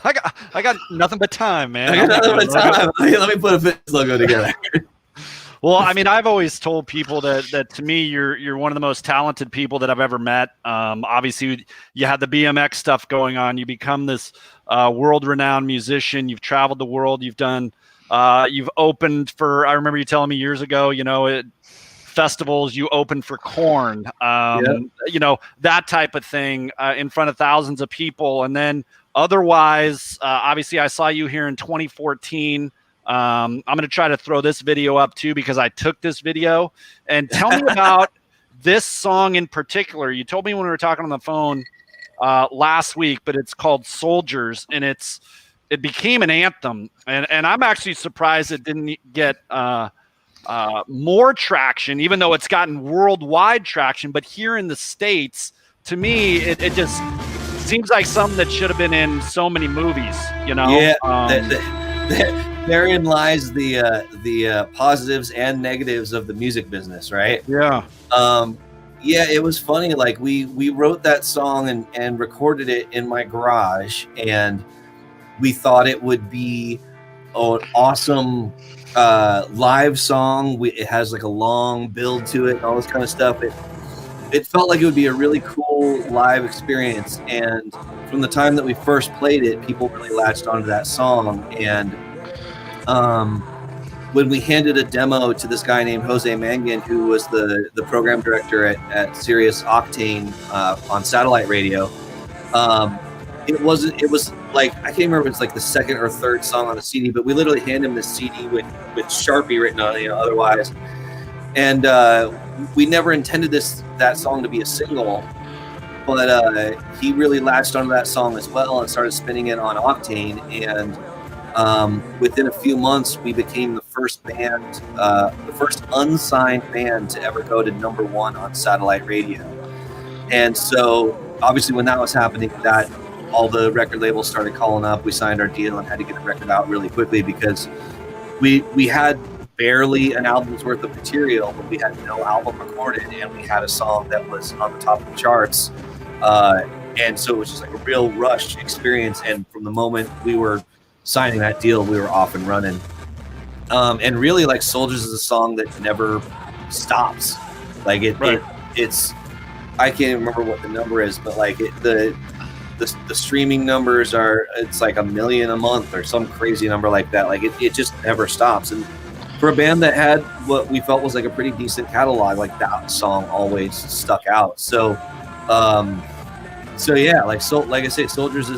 I got nothing but time, man. I got nothing but time. Let me put a fitness logo together. Well, I mean, I've always told people that to me, you're one of the most talented people that I've ever met. Obviously, you had the BMX stuff going on. You become this world-renowned musician. You've traveled the world. You've opened for. I remember you telling me years ago. At festivals, you opened for Korn. That type of thing in front of thousands of people, and then otherwise, obviously, I saw you here in 2014. I'm going to try to throw this video up too, because I took this video. And tell me about this song in particular. You told me when we were talking on the phone last week, but it's called Soldiers, and it became an anthem. And I'm actually surprised it didn't get more traction, even though it's gotten worldwide traction. But here in the States, to me, it just seems like something that should have been in so many movies, you know? Yeah, therein lies the positives and negatives of the music business, right? Yeah. Yeah, it was funny. Like we wrote that song and recorded it in my garage, and we thought it would be an awesome live song. It has like a long build to it and all this kind of stuff. It felt like it would be a really cool live experience. And from the time that we first played it, people really latched onto that song. And when we handed a demo to this guy named Jose Mangan, who was the program director at Sirius Octane on satellite radio, it was like, I can't remember if it's like the second or third song on the CD, but we literally handed him this CD with Sharpie written on it, otherwise. And we never intended that song to be a single, but he really latched onto that song as well and started spinning it on Octane. And within a few months, we became the first band, the first unsigned band to ever go to #1 on satellite radio. And so obviously when that was happening, that all the record labels started calling up. We signed our deal and had to get the record out really quickly because we had barely an album's worth of material, but we had no album recorded, and we had a song that was on the top of the charts. And so it was just like a real rush experience. And from the moment we were signing that deal, we were off and running. And really, like, Soldiers is a song that never stops. Like it's I can't even remember what the number is, but like the streaming numbers it's like 1 million a month or some crazy number like that. Like it just never stops. And for a band that had what we felt was like a pretty decent catalog, like that song always stuck out. So yeah, like I say, Soldiers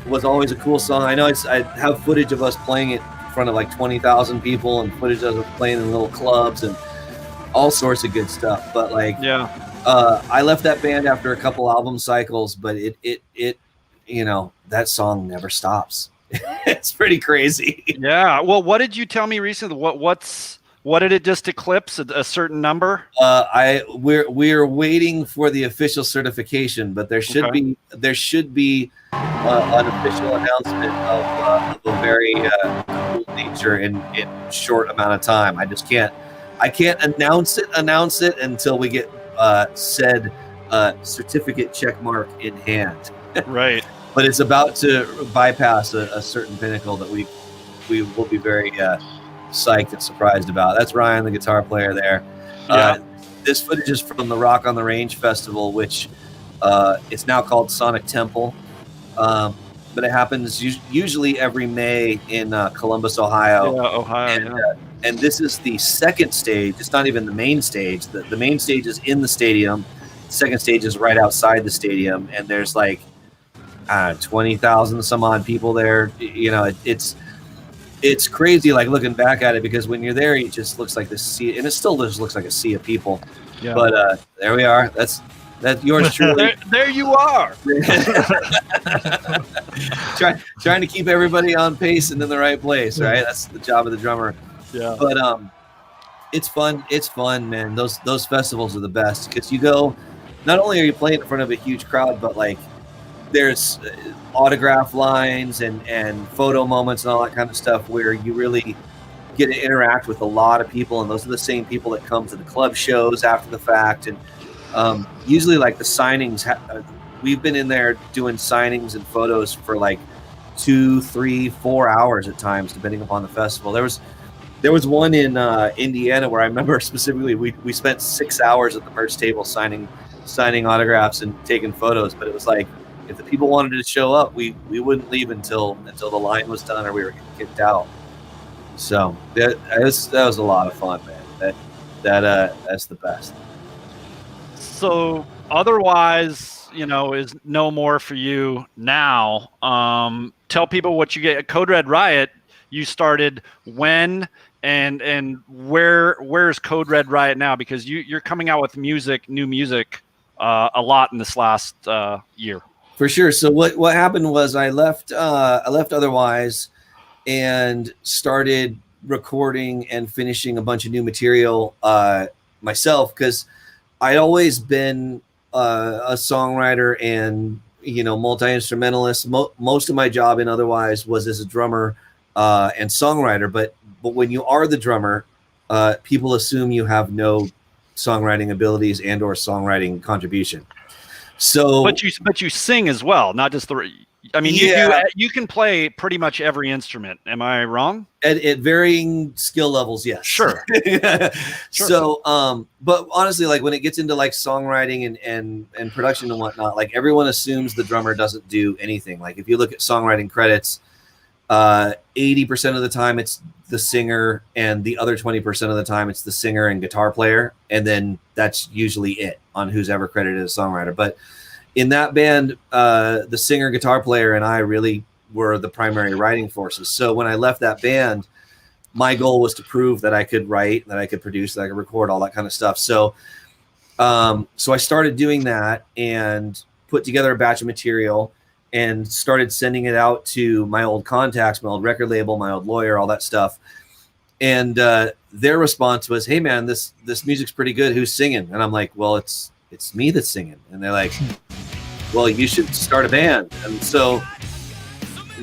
was always a cool song. I know I have footage of us playing it in front of like 20,000 people and footage of us playing in little clubs and all sorts of good stuff. But like, yeah, I left that band after a couple album cycles, but it that song never stops. It's pretty crazy. Yeah. Well, what did you tell me recently? What did it just eclipse a certain number? We're waiting for the official certification, but there should be an official announcement of a very cool nature in short amount of time. I can't announce it until we get said certificate check mark in hand. Right. But it's about to bypass a certain pinnacle that we will be very psyched and surprised about. That's Ryan, the guitar player there. Yeah. This footage is from the Rock on the Range festival, which it's now called Sonic Temple. But it happens usually every May in Columbus, Ohio. Yeah, Ohio. And this is the second stage. It's not even the main stage. The main stage is in the stadium. The second stage is right outside the stadium, and there's like 20,000 some odd people there. You know, it's crazy. Like looking back at it, because when you're there, it just looks like this sea, and it still just looks like a sea of people. Yeah. But there we are. That's yours truly. there you are. Trying to keep everybody on pace and in the right place, right? That's the job of the drummer. Yeah. But it's fun. It's fun, man. Those festivals are the best because you go. Not only are you playing in front of a huge crowd, but like there's autograph lines and photo moments and all that kind of stuff where you really get to interact with a lot of people, and those are the same people that come to the club shows after the fact. And usually, like the signings, we've been in there doing signings and photos for like 2, 3, 4 hours at times, depending upon the festival. There was one in Indiana where I remember specifically we spent 6 hours at the merch table signing autographs and taking photos. But it was like, if the people wanted to show up, we wouldn't leave until the line was done or we were kicked out. So that was a lot of fun, man. That's the best. So otherwise, is no more for you now. Tell people what you get. Code Red Riot, you started when and where's Code Red Riot now? Because you're coming out with new music a lot in this last year. For sure. So what happened was I left Otherwise and started recording and finishing a bunch of new material myself, because I'd always been a songwriter and multi-instrumentalist. Most of my job and otherwise was as a drummer and songwriter. But when you are the drummer, people assume you have no songwriting abilities and or songwriting contribution. So, but you sing as well, not just the. I mean, you can play pretty much every instrument. Am I wrong? At varying skill levels, yes. Sure. Sure. Sure. So, but honestly, like when it gets into like songwriting and production and whatnot, like everyone assumes the drummer doesn't do anything. Like if you look at songwriting credits, 80% of the time it's the singer, and the other 20% of the time it's the singer and guitar player, and then that's usually it on who's ever credited as a songwriter. But in that band, the singer, guitar player, and I really were the primary writing forces. So when I left that band, my goal was to prove that I could write, that I could produce, that I could record, all that kind of stuff. So, so I started doing that and put together a batch of material and started sending it out to my old contacts, my old record label, my old lawyer, all that stuff. And their response was, "Hey man, this music's pretty good. Who's singing?" And I'm like, "Well, it's me that's singing." And they're like, "Well, you should start a band." And so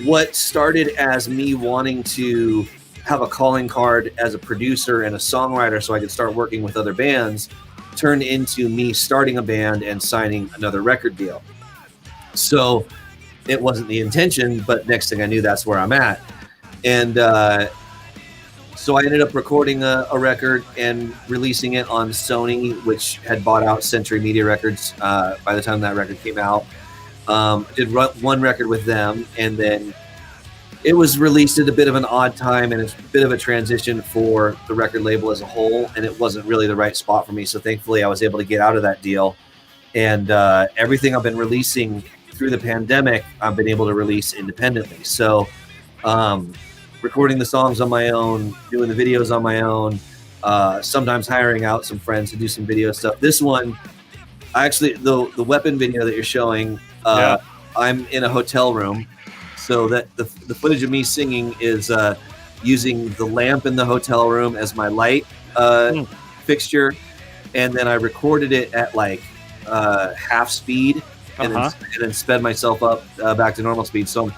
what started as me wanting to have a calling card as a producer and a songwriter so I could start working with other bands turned into me starting a band and signing another record deal. So it wasn't the intention, but next thing I knew, that's where I'm at. And so I ended up recording a record and releasing it on Sony, which had bought out Century Media Records by the time that record came out. Did one record with them, and then it was released at a bit of an odd time, and it's a bit of a transition for the record label as a whole, and it wasn't really the right spot for me. So thankfully I was able to get out of that deal, and everything I've been releasing through the pandemic, I've been able to release independently. So recording the songs on my own, doing the videos on my own, sometimes hiring out some friends to do some video stuff. This one, actually, the weapon video that you're showing, I'm in a hotel room, so that the footage of me singing is using the lamp in the hotel room as my light fixture, and then I recorded it at like half speed, and then sped myself up back to normal speed. So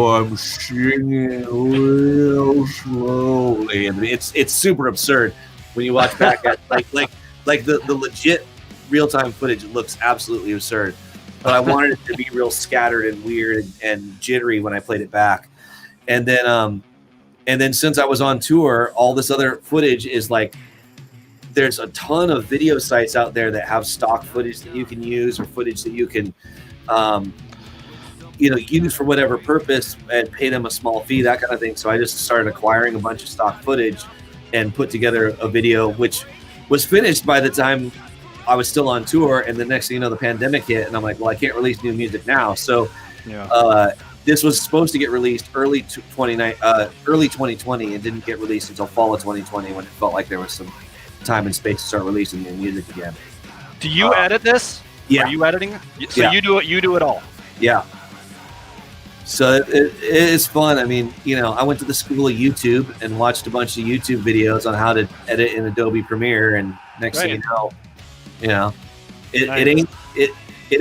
I'm singing real slowly, and it's super absurd when you watch back at like the legit real-time footage. It looks absolutely absurd, but I wanted it to be real scattered and weird and jittery when I played it back. And then since I was on tour, all this other footage is like, there's a ton of video sites out there that have stock footage that you can use, or footage that you can use for whatever purpose and pay them a small fee, that kind of thing. So I just started acquiring a bunch of stock footage and put together a video, which was finished by the time I was still on tour. And the next thing you know, the pandemic hit, and I'm like, well, I can't release new music now. So this was supposed to get released early 2020 and didn't get released until fall of 2020, when it felt like there was some time and space to start releasing new music again. Do you edit this? Yeah. Are you editing? So you do it all. Yeah. So it is fun. I mean, I went to the school of YouTube and watched a bunch of YouTube videos on how to edit in Adobe Premiere, and next thing you know, it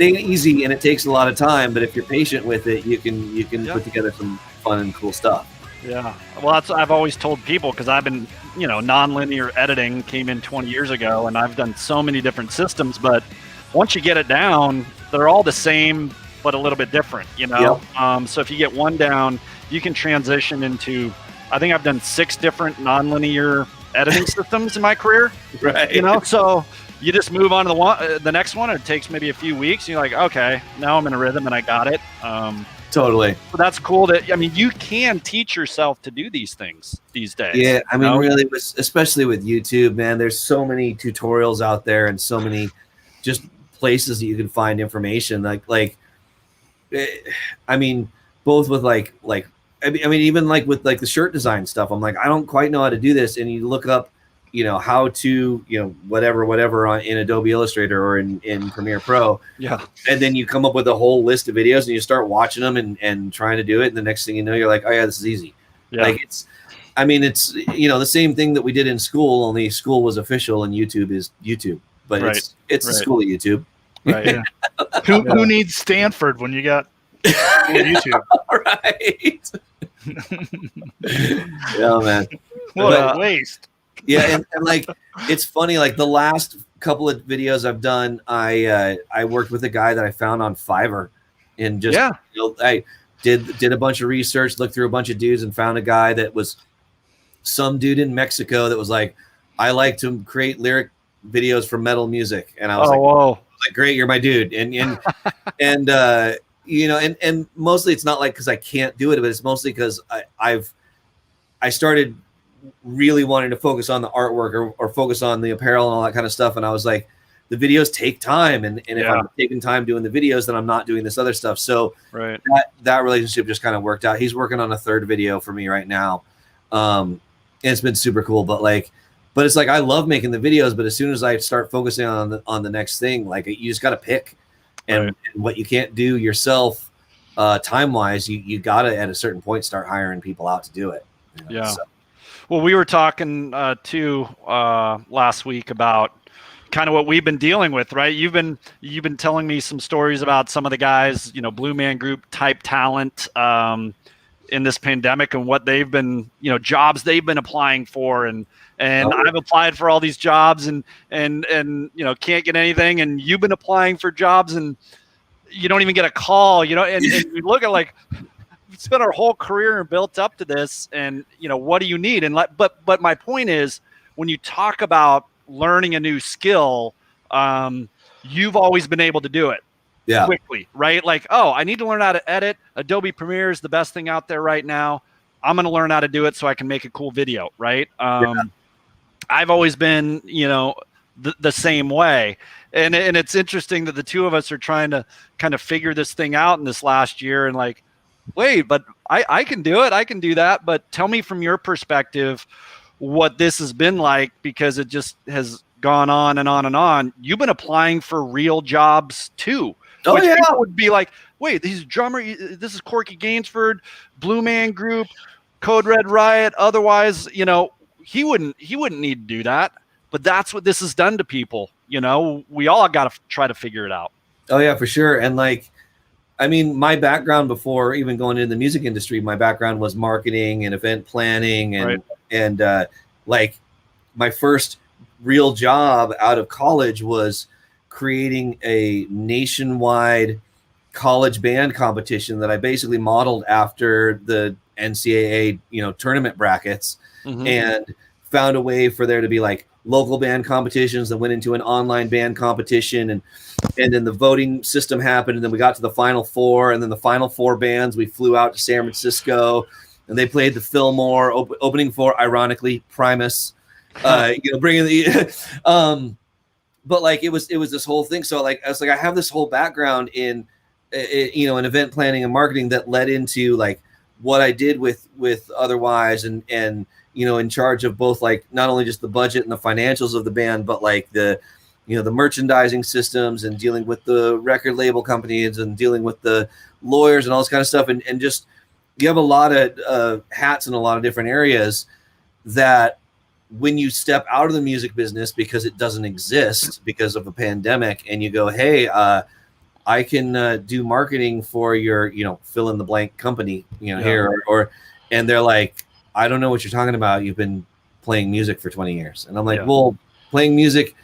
ain't easy, and it takes a lot of time. But if you're patient with it, you can put together some fun and cool stuff. Yeah. Well, that's I've always told people, because I've been, nonlinear editing came in 20 years ago, and I've done so many different systems. But once you get it down, they're all the same, but a little bit different, Yep. So if you get one down, you can transition into, I think I've done 6 different nonlinear editing systems in my career. Right. So you just move on to the next one. It takes maybe a few weeks. And you're like, okay, now I'm in a rhythm and I got it. Totally. So that's cool you can teach yourself to do these things these days. Yeah. I mean, really, especially with YouTube, man, there's so many tutorials out there and so many just places that you can find information. I mean, both with even like with like the shirt design stuff, I'm like, I don't quite know how to do this. And you look up, how to, whatever in Adobe Illustrator or in Premiere Pro. Yeah. And then you come up with a whole list of videos and you start watching them and trying to do it. And the next thing you know, you're like, oh yeah, this is easy. Yeah. It's the same thing that we did in school, only school was official and YouTube is YouTube, but it's the school of YouTube. Right. Yeah. Who needs Stanford when you got YouTube? Right. Yeah, man. What a waste. Yeah, and like it's funny, like the last couple of videos I've done, I worked with a guy that I found on Fiverr, and just I did a bunch of research, looked through a bunch of dudes, and found a guy that was some dude in Mexico that was like, I like to create lyric videos for metal music, and I was whoa. like, great, you're my dude, and you know, and mostly it's not like because I can't do it, but it's mostly because I started really wanting to focus on the artwork or focus on the apparel and all that kind of stuff. And I was like, the videos take time. And if I'm taking time doing the videos, then I'm not doing this other stuff. So that relationship just kind of worked out. He's working on a third video for me right now. And it's been super cool, but it's like, I love making the videos, but as soon as I start focusing on the next thing, like you just got to pick and what you can't do yourself, time wise, you got to, at a certain point, start hiring people out to do it. You know? So. Well, we were talking too last week about kind of what we've been dealing with, right? You've been telling me some stories about some of the guys, you know, Blue Man Group type talent in this pandemic and what they've been, you know, jobs they've been applying for, and I've applied for all these jobs and you know, can't get anything, and you've been applying for jobs and you don't even get a call, you know, and we look at like, spent our whole career and built up to this, and you know, what do you need? And but my point is, when you talk about learning a new skill, you've always been able to do it quickly, right? Like, oh, I need to learn how to edit. Adobe Premiere is the best thing out there right now. I'm going to learn how to do it so I can make a cool video, right? I've always been, you know, the same way. And it's interesting that the two of us are trying to kind of figure this thing out in this last year, and like, wait, but I can do it. I can do that. But tell me from your perspective what this has been like, because it just has gone on and on and on. You've been applying for real jobs too. Which people would be like, wait, he's a drummer. This is Corky Gainsford, Blue Man Group, Code Red Riot. Otherwise, you know, he wouldn't need to do that. But that's what this has done to people. You know, we all got to try to figure it out. Oh yeah, for sure. And like, I mean, my background before even going into the music industry, my background was marketing and event planning, and like my first real job out of college was creating a nationwide college band competition that I basically modeled after the NCAA, you know, tournament brackets, and found a way for there to be like local band competitions that went into an online band competition, and then the voting system happened, and then we got to the Final Four, and then the Final Four bands, we flew out to San Francisco, and they played the Fillmore, opening for, ironically, Primus, you know, bringing the but like it was this whole thing. So like I was like, I have this whole background in you know, in event planning and marketing that led into like what I did with Otherwise, and you know, in charge of both like not only just the budget and the financials of the band, but like the, you know, the merchandising systems and dealing with the record label companies and dealing with the lawyers and all this kind of stuff. And just, you have a lot of hats in a lot of different areas that when you step out of the music business, because it doesn't exist because of a pandemic, and you go, hey, I can do marketing for your, you know, fill in the blank company, you know, here, or, and they're like, I don't know what you're talking about. You've been playing music for 20 years. And I'm like, well, playing music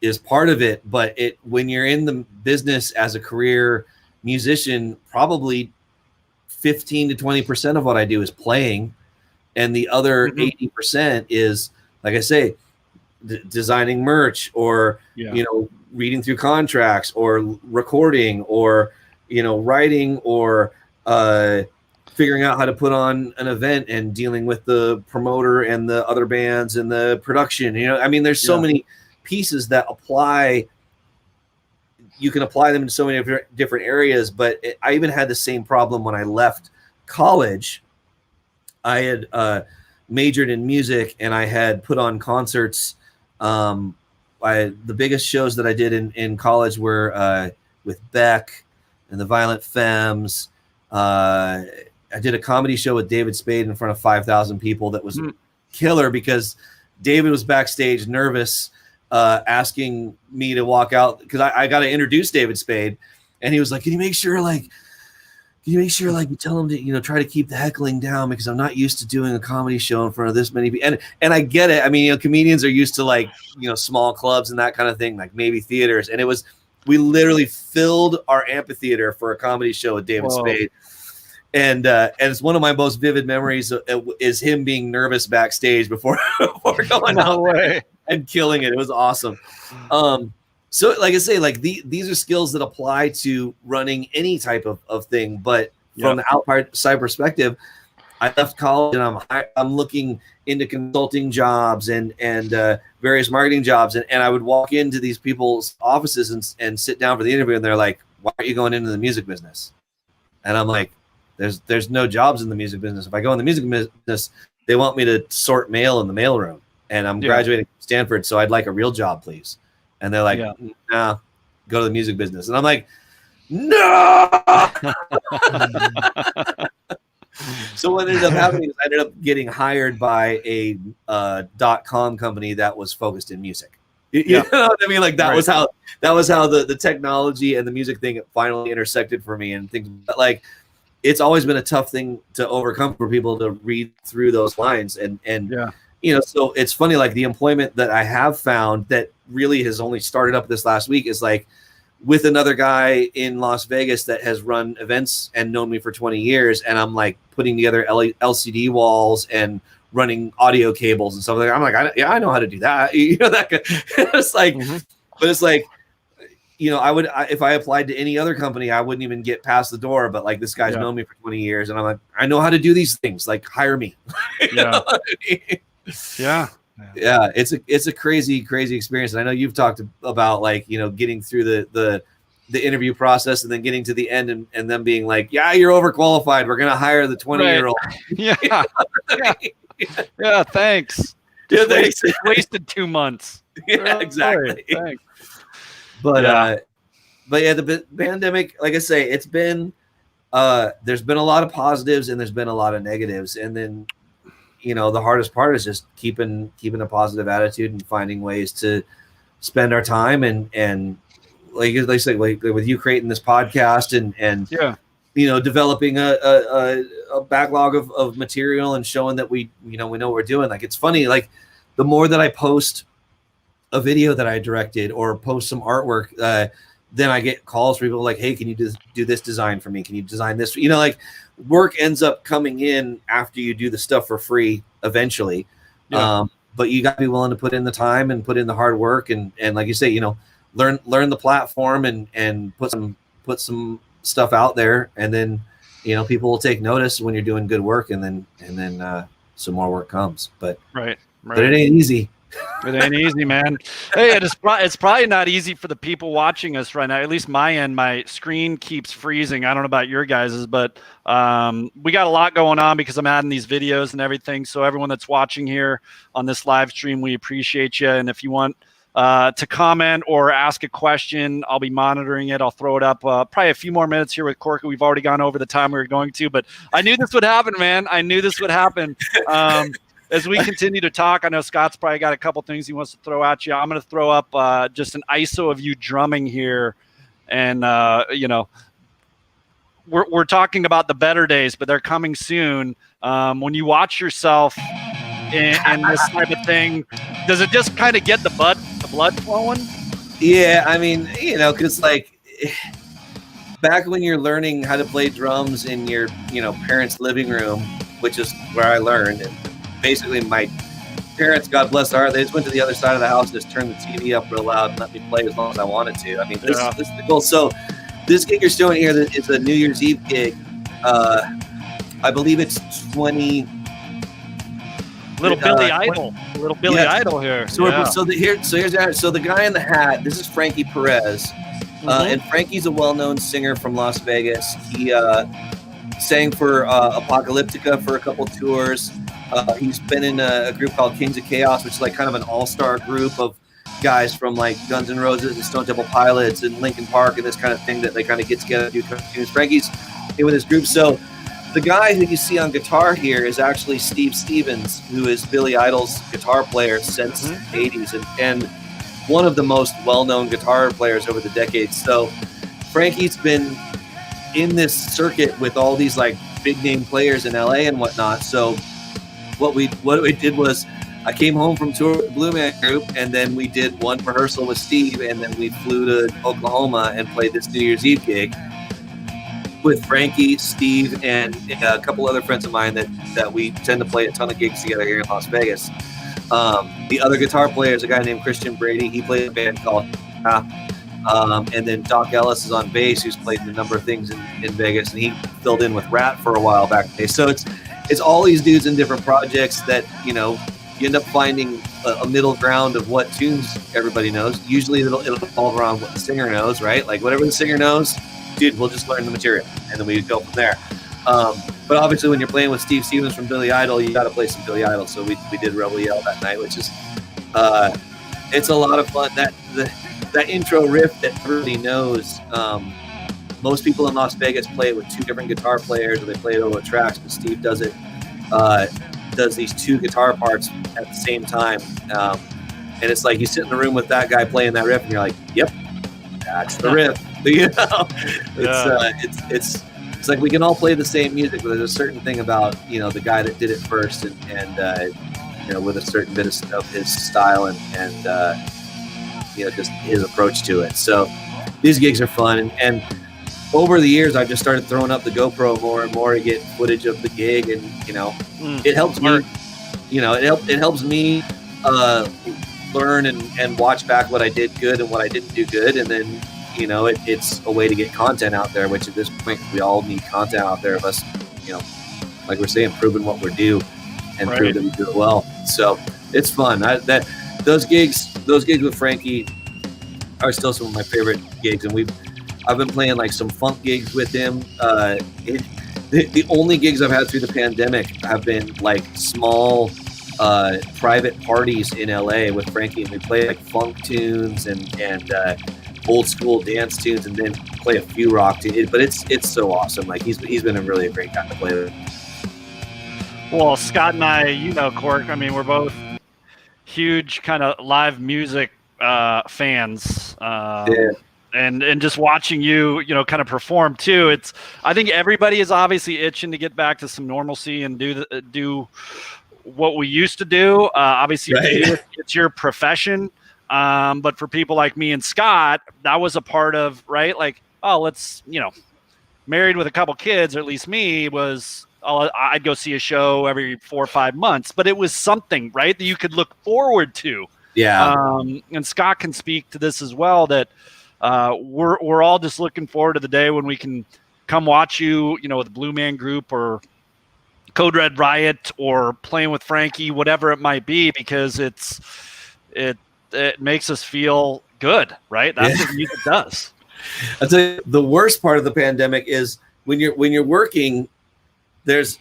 is part of it, but when you're in the business as a career musician, probably 15 to 20% of what I do is playing. And the other 80% is, like I say, designing merch, or, you know, reading through contracts, or recording, or, you know, writing, or figuring out how to put on an event and dealing with the promoter and the other bands and the production. You know, I mean, there's so many pieces that apply. You can apply them in so many different areas, but I even had the same problem when I left college. I had majored in music, and I had put on concerts. The biggest shows that I did in college were with Beck and the Violent Femmes. I did a comedy show with David Spade in front of 5,000 people that was killer, because David was backstage nervous asking me to walk out because I got to introduce David Spade, and he was like, "Can you make sure you tell him to try to keep the heckling down because I'm not used to doing a comedy show in front of this many people." And I get it. I mean, comedians are used to small clubs and that kind of thing, like maybe theaters, and we literally filled our amphitheater for a comedy show with David Spade. And it's one of my most vivid memories is him being nervous backstage before going out there and killing it. It was awesome. So like I say, like these are skills that apply to running any type of thing. But from the outside perspective, I left college and I'm looking into consulting jobs and various marketing jobs. And I would walk into these people's offices and sit down for the interview. And they're like, "Why aren't you going into the music business?" And I'm like, There's no jobs in the music business. If I go in the music business, they want me to sort mail in the mailroom, and I'm graduating from Stanford, so I'd like a real job, please. And they're like, "Nah, go to the music business." And I'm like, "No!" So what ended up happening is I ended up getting hired by a .com company that was focused in music. You know what I mean? Like that was how the technology and the music thing finally intersected for me, and things like. It's always been a tough thing to overcome for people to read through those lines. And so it's funny, like the employment that I have found that really has only started up this last week is like with another guy in Las Vegas that has run events and known me for 20 years. And I'm like putting together LCD walls and running audio cables and stuff like that. I'm like, I know how to do that. It's like, but it's like, if I applied to any other company, I wouldn't even get past the door. But like this guy's known me for 20 years, and I'm like, I know how to do these things. Like, hire me. Yeah. It's a crazy experience. And I know you've talked about like getting through the interview process and then getting to the end and them being like, "Yeah, you're overqualified. We're gonna hire the 20-year-old." Yeah. Yeah. Thanks. Thanks. Wasted 2 months. Yeah, exactly. Thanks. But the pandemic, like I say, it's been there's been a lot of positives and there's been a lot of negatives, and then the hardest part is just keeping a positive attitude and finding ways to spend our time and like they say, like with you creating this podcast and developing a backlog of material and showing that we know what we're doing. Like it's funny, like the more that I post a video that I directed or post some artwork, then I get calls from people like, "Hey, can you do this design for me? Can you design this?" Like work ends up coming in after you do the stuff for free eventually. But you got to be willing to put in the time and put in the hard work and like you say, learn the platform and put some stuff out there, and then people will take notice when you're doing good work, and then some more work comes. But right. But it ain't easy. It ain't easy, man. Hey, it's probably not easy for the people watching us right now. At least my end, my screen keeps freezing. I don't know about your guys's, but we got a lot going on because I'm adding these videos and everything. So everyone that's watching here on this live stream, we appreciate you. And if you want to comment or ask a question, I'll be monitoring it. I'll throw it up probably a few more minutes here with Corky. We've already gone over the time we were going to, but I knew this would happen, man. I knew this would happen. As we continue to talk, I know Scott's probably got a couple things he wants to throw at you. I'm going to throw up just an ISO of you drumming here. And, we're talking about the better days, but they're coming soon. When you watch yourself in this type of thing, does it just kind of get the blood flowing? Yeah, I mean, because like back when you're learning how to play drums in your, parents' living room, which is where I learned, and basically my parents, God bless their heart, they just went to the other side of the house, just turned the TV up real loud and let me play as long as I wanted to. I mean, this is the goal. So this gig you're showing here is a New Year's Eve gig. I believe it's 20. Little Billy Idol. Little Billy Idol here. So the guy in the hat, this is Frankie Perez. And Frankie's a well-known singer from Las Vegas. He sang for Apocalyptica for a couple tours. He's been in a group called Kings of Chaos, which is like kind of an all-star group of guys from like Guns N' Roses and Stone Temple Pilots and Linkin Park and this kind of thing that they kind of get together and do cartoons. Frankie's in with his group. So the guy who you see on guitar here is actually Steve Stevens, who is Billy Idol's guitar player since the 80s. And one of the most well-known guitar players over the decades. So Frankie's been in this circuit with all these like big name players in LA and whatnot. So what we did was I came home from tour with the Blue Man Group, and then we did one rehearsal with Steve, and then we flew to Oklahoma and played this New Year's Eve gig with Frankie, Steve, and a couple other friends of mine that we tend to play a ton of gigs together here in Las Vegas. The other guitar player is a guy named Christian Brady. He played a band called and then Doc Ellis is on bass, who's played a number of things in Vegas, and he filled in with Rat for a while back in the day. So it's all these dudes in different projects that, you know, you end up finding a middle ground of what tunes everybody knows. Usually it'll fall around what the singer knows, right? Like whatever the singer knows, dude, we'll just learn the material, and then we go from there. But obviously when you're playing with Steve Stevens from Billy Idol, you got to play some Billy Idol. So we did Rebel Yell that night, which is it's a lot of fun. That intro riff that everybody knows, most people in Las Vegas play it with two different guitar players, or they play it over tracks, but Steve does these two guitar parts at the same time. And it's like you sit in the room with that guy playing that riff, and you're like, yep, that's the riff. You know, it's like we can all play the same music, but there's a certain thing about, you know, the guy that did it first, and you know, with a certain bit of his style and you know, just his approach to it. So these gigs are fun, and over the years I've just started throwing up the GoPro more and more to get footage of the gig, and you know, it helps me. You know, it helps me learn and watch back what I did good and what I didn't do good, and then, you know, it's a way to get content out there, which at this point we all need content out there of us, you know, like we're saying, proving what we're due and prove that we do it well. So it's fun. Those gigs with Frankie are still some of my favorite gigs, and I've been playing like some funk gigs with him. The only gigs I've had through the pandemic have been like small private parties in LA with Frankie, and we play like funk tunes and old school dance tunes, and then play a few rock tunes. But it's so awesome. Like he's been a great guy to play with. Well, Scott and I, you know, Cork, I mean, we're both huge kind of live music fans. And just watching you, you know, kind of perform too. I think everybody is obviously itching to get back to some normalcy and do what we used to do. Obviously, it's your profession. But for people like me and Scott, that was a part of, right? Like, oh, let's, you know, married with a couple kids, or at least me, I'd go see a show every 4 or 5 months, but it was something, right, that you could look forward to. Yeah. And Scott can speak to this as well, that we're all just looking forward to the day when we can come watch you, you know, with the Blue Man Group or Code Red Riot or playing with Frankie, whatever it might be, because it makes us feel good, right? That's what music does. I'll tell you, the worst part of the pandemic is when you're working, there's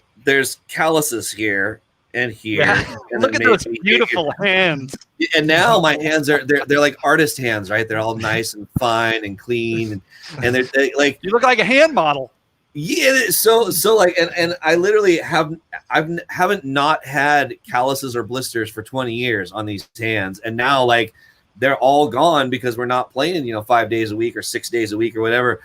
calluses here and here. Yeah. And look at those beautiful hands. And now my hands they're like artist hands, right? They're all nice and fine and clean, and they're like, you look like a hand model. Yeah, so like, and I literally haven't not had calluses or blisters for 20 years on these hands, and now like they're all gone because we're not playing, you know, 5 days a week or 6 days a week or whatever.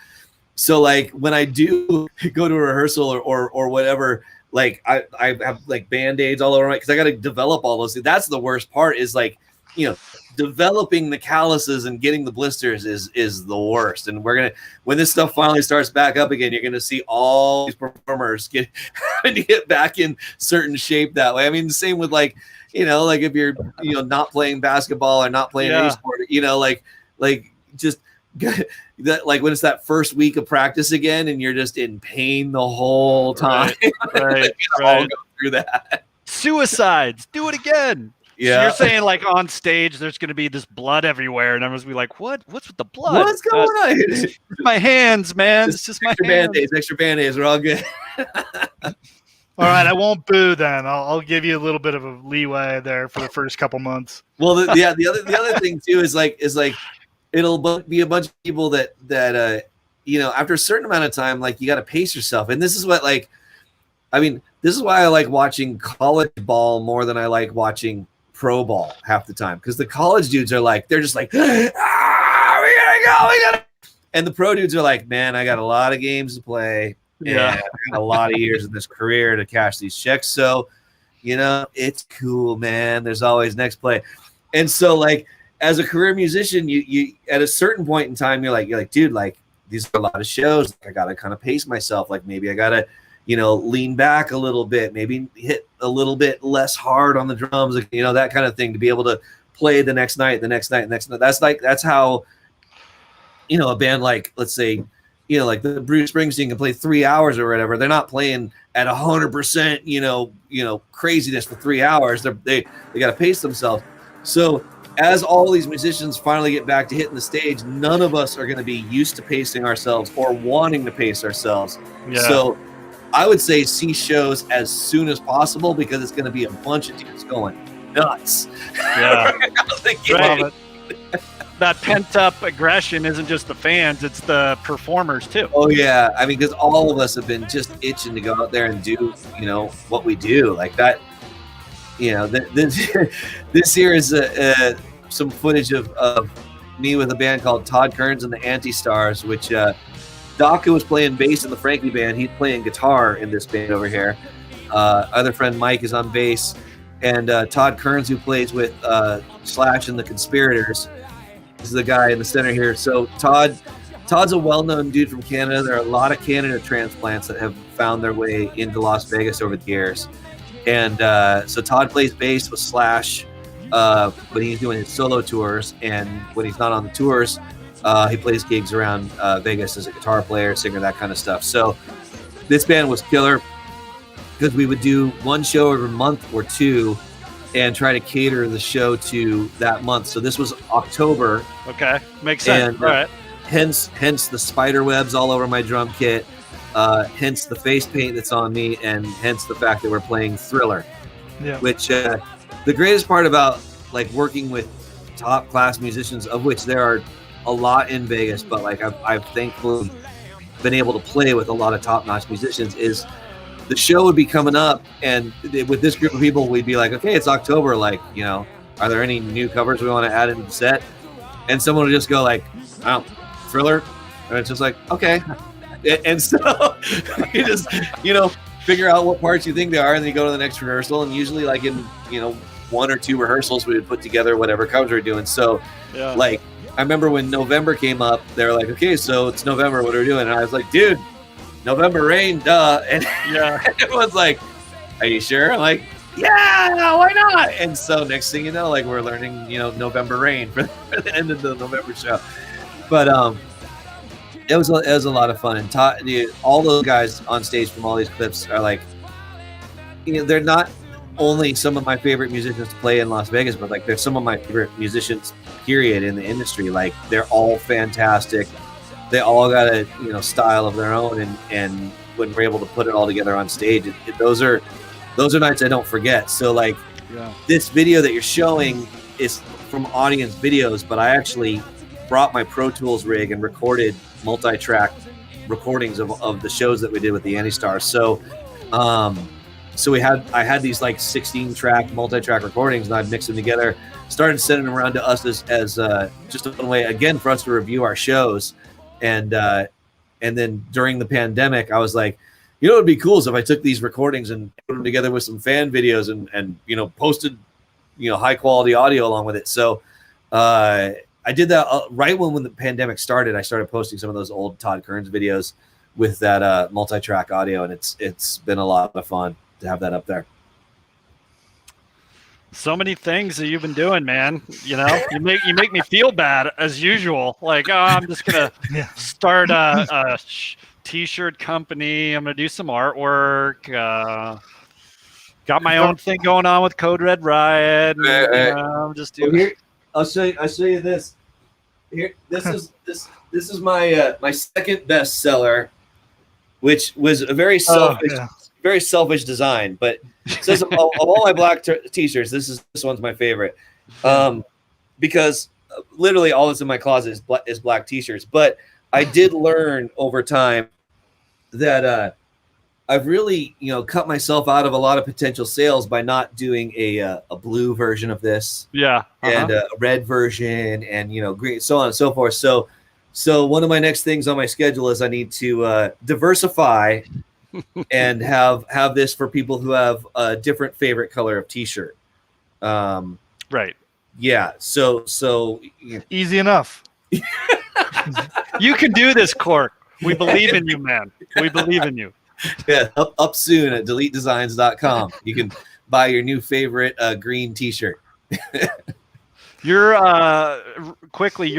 So like when I do go to a rehearsal or whatever, like I have like Band-Aids all over me because I got to develop all those things. That's the worst part, is like, you know, developing the calluses and getting the blisters is the worst. And when this stuff finally starts back up again, you're gonna see all these performers having to get back in certain shape that way. I mean, the same with like, you know, like if you're, you know, not playing basketball or not playing any sport, you know, like just that, like when it's that first week of practice again and you're just in pain the whole time. Right. All go through that. Suicides, do it again. Yeah. So you're saying like on stage there's going to be this blood everywhere, and everyone's be like, what's with the blood? What's going on? It's my hands, man. It's just my hands. Extra Band-Aids. We're all good. All right, I won't boo then. I'll give you a little bit of a leeway there for the first couple months. Well, the other thing too is like it'll be a bunch of people that you know, after a certain amount of time, like you got to pace yourself, and this is what, like, I mean, this is why I like watching college ball more than I like watching pro ball half the time because the college dudes are like, they're just like, we gotta go. And the pro dudes are like, man, I got a lot of games to play. Yeah. And I got a lot of years in this career to cash these checks. So, it's cool, man. There's always next play. And so, like, as a career musician, you at a certain point in time, you're like, dude, like, these are a lot of shows. I got to kind of pace myself. Like, maybe I got to, lean back a little bit, maybe hit a little bit less hard on the drums, that kind of thing to be able to play the next night. That's how, a band like, let's say, like the Bruce Springsteen can play 3 hours or whatever. They're not playing at 100%, craziness for 3 hours. They got to pace themselves. So as all these musicians finally get back to hitting the stage, none of us are going to be used to pacing ourselves or wanting to pace ourselves. Yeah. So I would say see shows as soon as possible because it's going to be a bunch of dudes going nuts. Yeah. Right. That pent-up aggression isn't just the fans, it's the performers too. Oh yeah, I mean, because all of us have been just itching to go out there and do what we do like that. This here is some footage of me with a band called Todd Kearns and the Anti-Stars, which Doc, who was playing bass in the Frankie band, he's playing guitar in this band over here. Other friend Mike is on bass, and Todd Kearns, who plays with Slash and the Conspirators, is the guy in the center here. So Todd's a well-known dude from Canada. There are a lot of Canada transplants that have found their way into Las Vegas over the years. And so Todd plays bass with Slash when he's doing his solo tours. And when he's not on the tours, he plays gigs around Vegas as a guitar player, singer, that kind of stuff. So this band was killer because we would do one show every month or two and try to cater the show to that month. So this was October. Okay, makes sense. And, right. Hence the spider webs all over my drum kit. Hence the face paint that's on me, and hence the fact that we're playing Thriller. Yeah. Which the greatest part about like working with top class musicians, of which there are a lot in Vegas, but like I've thankfully been able to play with a lot of top notch musicians, is the show would be coming up, and with this group of people, we'd be like, okay, it's October. Like, are there any new covers we want to add into the set? And someone would just go like, oh, Thriller. And it's just like, okay. And so you just, figure out what parts you think they are, and then you go to the next rehearsal. And usually like in, 1 or 2 rehearsals, we would put together whatever covers we're doing. So like, I remember when November came up, they were like, okay, so it's November, what are we doing? And I was like, dude, November Rain, duh. And everyone's like, are you sure? I'm like, yeah, why not? And so next thing you know, like we're learning, November Rain for the end of the November show. But it was a lot of fun. And Todd, all those guys on stage from all these clips are like, they're not only some of my favorite musicians to play in Las Vegas, but like they're some of my favorite musicians, period, in the industry. Like they're all fantastic. They all got a style of their own, and when we're able to put it all together on stage, those are nights I don't forget. So like this video that you're showing is from audience videos, but I actually brought my Pro Tools rig and recorded multi-track recordings of the shows that we did with the Anti-Stars. So I had these like 16-track multi-track recordings, and I'd mix them together, started sending them around to us as just a way again for us to review our shows. And then during the pandemic, I was like, what would be cool is if I took these recordings and put them together with some fan videos and posted, high quality audio along with it. So I did that right when the pandemic started. I started posting some of those old Todd Kearns videos with that multi-track audio, and it's been a lot of fun to have that up there. So many things that you've been doing, man. You make me feel bad as usual. Like, oh, I'm just gonna start a t-shirt company. I'm gonna do some artwork. Got my own thing going on with Code Red Riot. I'm just doing. Here, I'll show you this. Here, this is my my second bestseller, which was a very selfish design, but it says of all my black t-shirts, this one's my favorite, because literally all that's in my closet is black t-shirts. But I did learn over time that I've really, cut myself out of a lot of potential sales by not doing a blue version of this. Yeah. And a red version, and green, so on and so forth. So one of my next things on my schedule is I need to diversify and have this for people who have a different favorite color of T-shirt. Right. Yeah. So Easy enough. You can do this, Cork. We believe in you, man. We believe in you. Yeah, up soon at deletedesigns.com. You can buy your new favorite green T-shirt. Your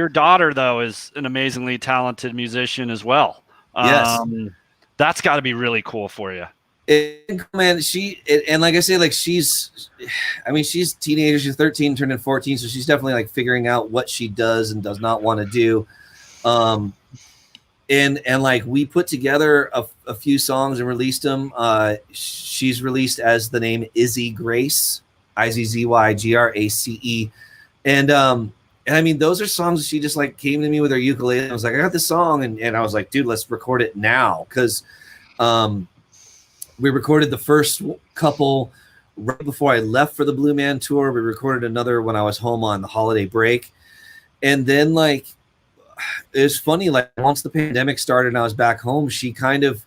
daughter though is an amazingly talented musician as well. Yes, that's got to be really cool for you. Man, and like I say, like she's a teenager. She's 13, turning 14, so she's definitely like figuring out what she does and does not want to do. And like we put together a few songs and released them. She's released as the name Izzy Grace, IZZYGRACE. And I mean, those are songs that she just like came to me with her ukulele. I was like, I got this song. And I was like, dude, let's record it now. Cause we recorded the first couple right before I left for the Blue Man tour. We recorded another when I was home on the holiday break. And then like, it was funny, like once the pandemic started and I was back home, she kind of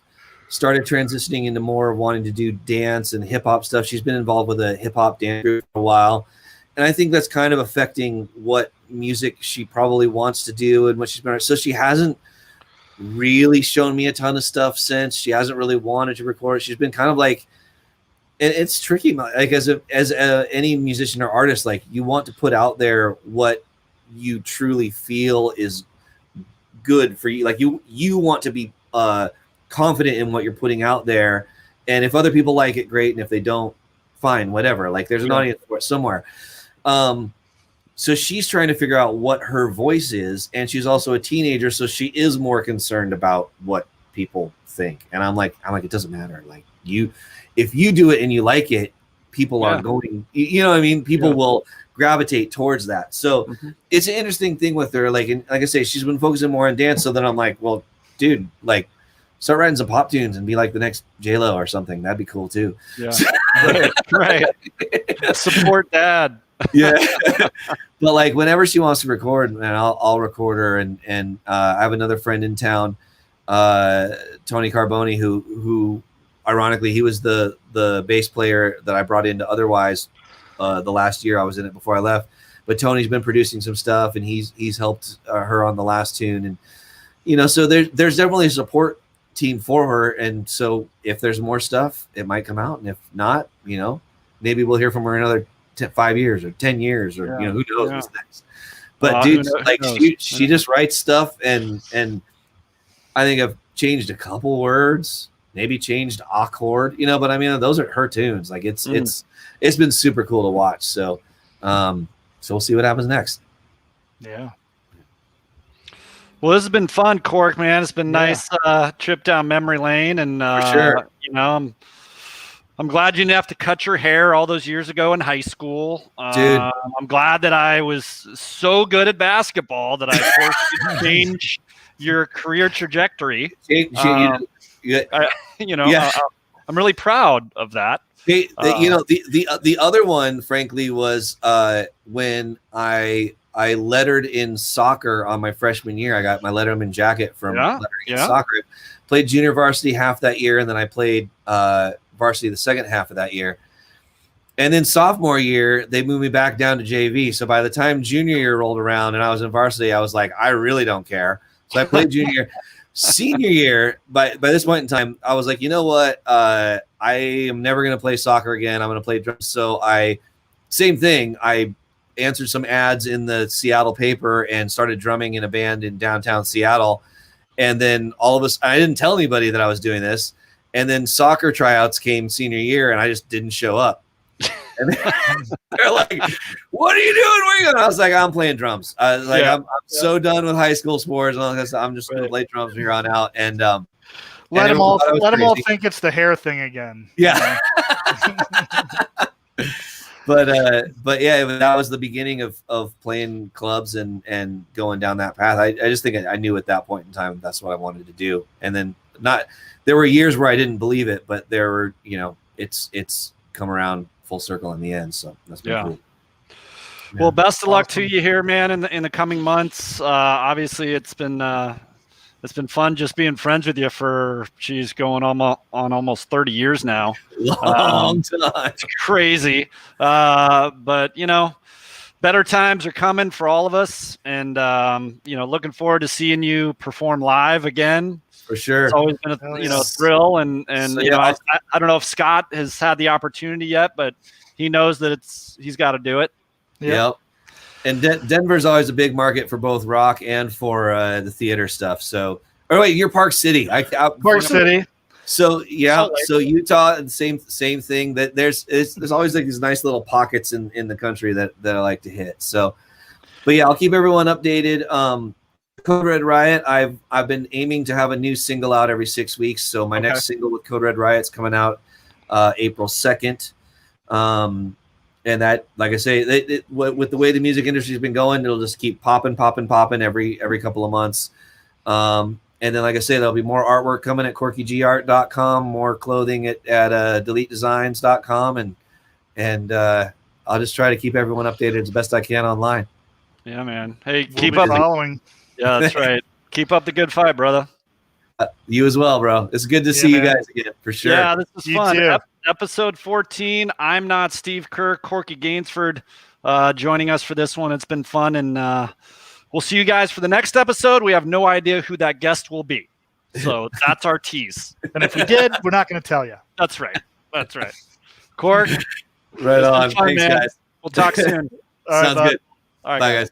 started transitioning into more wanting to do dance and hip hop stuff. She's been involved with a hip hop dance group for a while. And I think that's kind of affecting what music she probably wants to do and what she's been. So she hasn't really shown me a ton of stuff since. She hasn't really wanted to record. She's been kind of like, and it's tricky. Like as any musician or artist, like you want to put out there what you truly feel is good for you. Like you want to be confident in what you're putting out there. And if other people like it, great. And if they don't, fine, whatever. Like there's an audience for it somewhere. So she's trying to figure out what her voice is, and she's also a teenager, so she is more concerned about what people think. And I'm like, it doesn't matter. Like if you do it and you like it, people are going. You know what I mean? People will gravitate towards that. So it's an interesting thing with her. Like, like I say, she's been focusing more on dance. So then I'm like, well, dude, like, start writing some pop tunes and be like the next J-Lo or something. That'd be cool too. Yeah, right. Support dad. Yeah. But like whenever she wants to record, and I'll record her. And I have another friend in town, Tony Carboni, who ironically, he was the bass player that I brought into Otherwise the last year I was in it before I left. But Tony's been producing some stuff, and he's helped her on the last tune. And so there's definitely a support team for her. And so if there's more stuff, it might come out, and if not, maybe we'll hear from her in another 5 years or 10 years, or who knows what's next. But dude, like she just writes stuff, and I think I've changed a couple words, maybe changed a chord, but I mean, those are her tunes. Like it's been super cool to watch. So we'll see what happens next. Yeah. Well, this has been fun, Cork, man. It's been nice trip down memory lane, and for sure. I'm glad you didn't have to cut your hair all those years ago in high school. Dude, I'm glad that I was so good at basketball that I forced you to change your career trajectory. I'm really proud of that. The other one, frankly, was when I lettered in soccer on my freshman year. I got my letterman jacket from lettering in soccer. Played junior varsity half that year, and then I played varsity the second half of that year. And then sophomore year, they moved me back down to JV. So by the time junior year rolled around and I was in varsity, I was like, I really don't care. So I played junior. Senior year, by this point in time, I was like, you know what? I am never going to play soccer again. I'm going to play drums. So same thing. I answered some ads in the Seattle paper and started drumming in a band in downtown Seattle. And then all of us, I didn't tell anybody that I was doing this. And then soccer tryouts came senior year, and I just didn't show up. And they're like, "What are you doing? Where are you going?" I was like, "I'm playing drums." I'm so done with high school sports and all that stuff. I'm just going to play drums from here on out. And let them all think it's the hair thing again. Yeah. But yeah, that was the beginning of playing clubs and going down that path. I just think I knew at that point in time that's what I wanted to do. And then not. There were years where I didn't believe it, but there were, it's come around full circle in the end. So that's been cool. Yeah. Well, best of luck to you here, man, in the coming months. Obviously, it's been fun just being friends with you for going on almost 30 years now. Long time. It's crazy, but better times are coming for all of us, and looking forward to seeing you perform live again. For sure. It's always been a thrill, and So, I don't know if Scott has had the opportunity yet, but he knows that he's got to do it. Yep. And Denver's always a big market for both rock and for the theater stuff. So, you're Park City. Park City. So so Utah, same thing. That there's always like these nice little pockets in the country that I like to hit. So, but yeah, I'll keep everyone updated. Code Red Riot. I've been aiming to have a new single out every 6 weeks. So my next single with Code Red Riot's coming out April 2nd. And that, like I say, with the way the music industry has been going, it'll just keep popping every couple of months. And then, like I say, there'll be more artwork coming at corkygart.com, more clothing at deletedesigns.com, and I'll just try to keep everyone updated as best I can online. Yeah, man. Hey, keep up following. Yeah, that's right. Keep up the good fight, brother. You as well, bro. It's good to see you guys again, for sure. Yeah, this is fun. Too. Episode 14. I'm not Steve Kerr. Corky Gainsford joining us for this one. It's been fun, and we'll see you guys for the next episode. We have no idea who that guest will be, so that's our tease. And if we did, we're not going to tell you. That's right. Cork. Right on. Fun, Thanks, man. guys. We'll talk soon. Sounds good. All right, Bye, guys.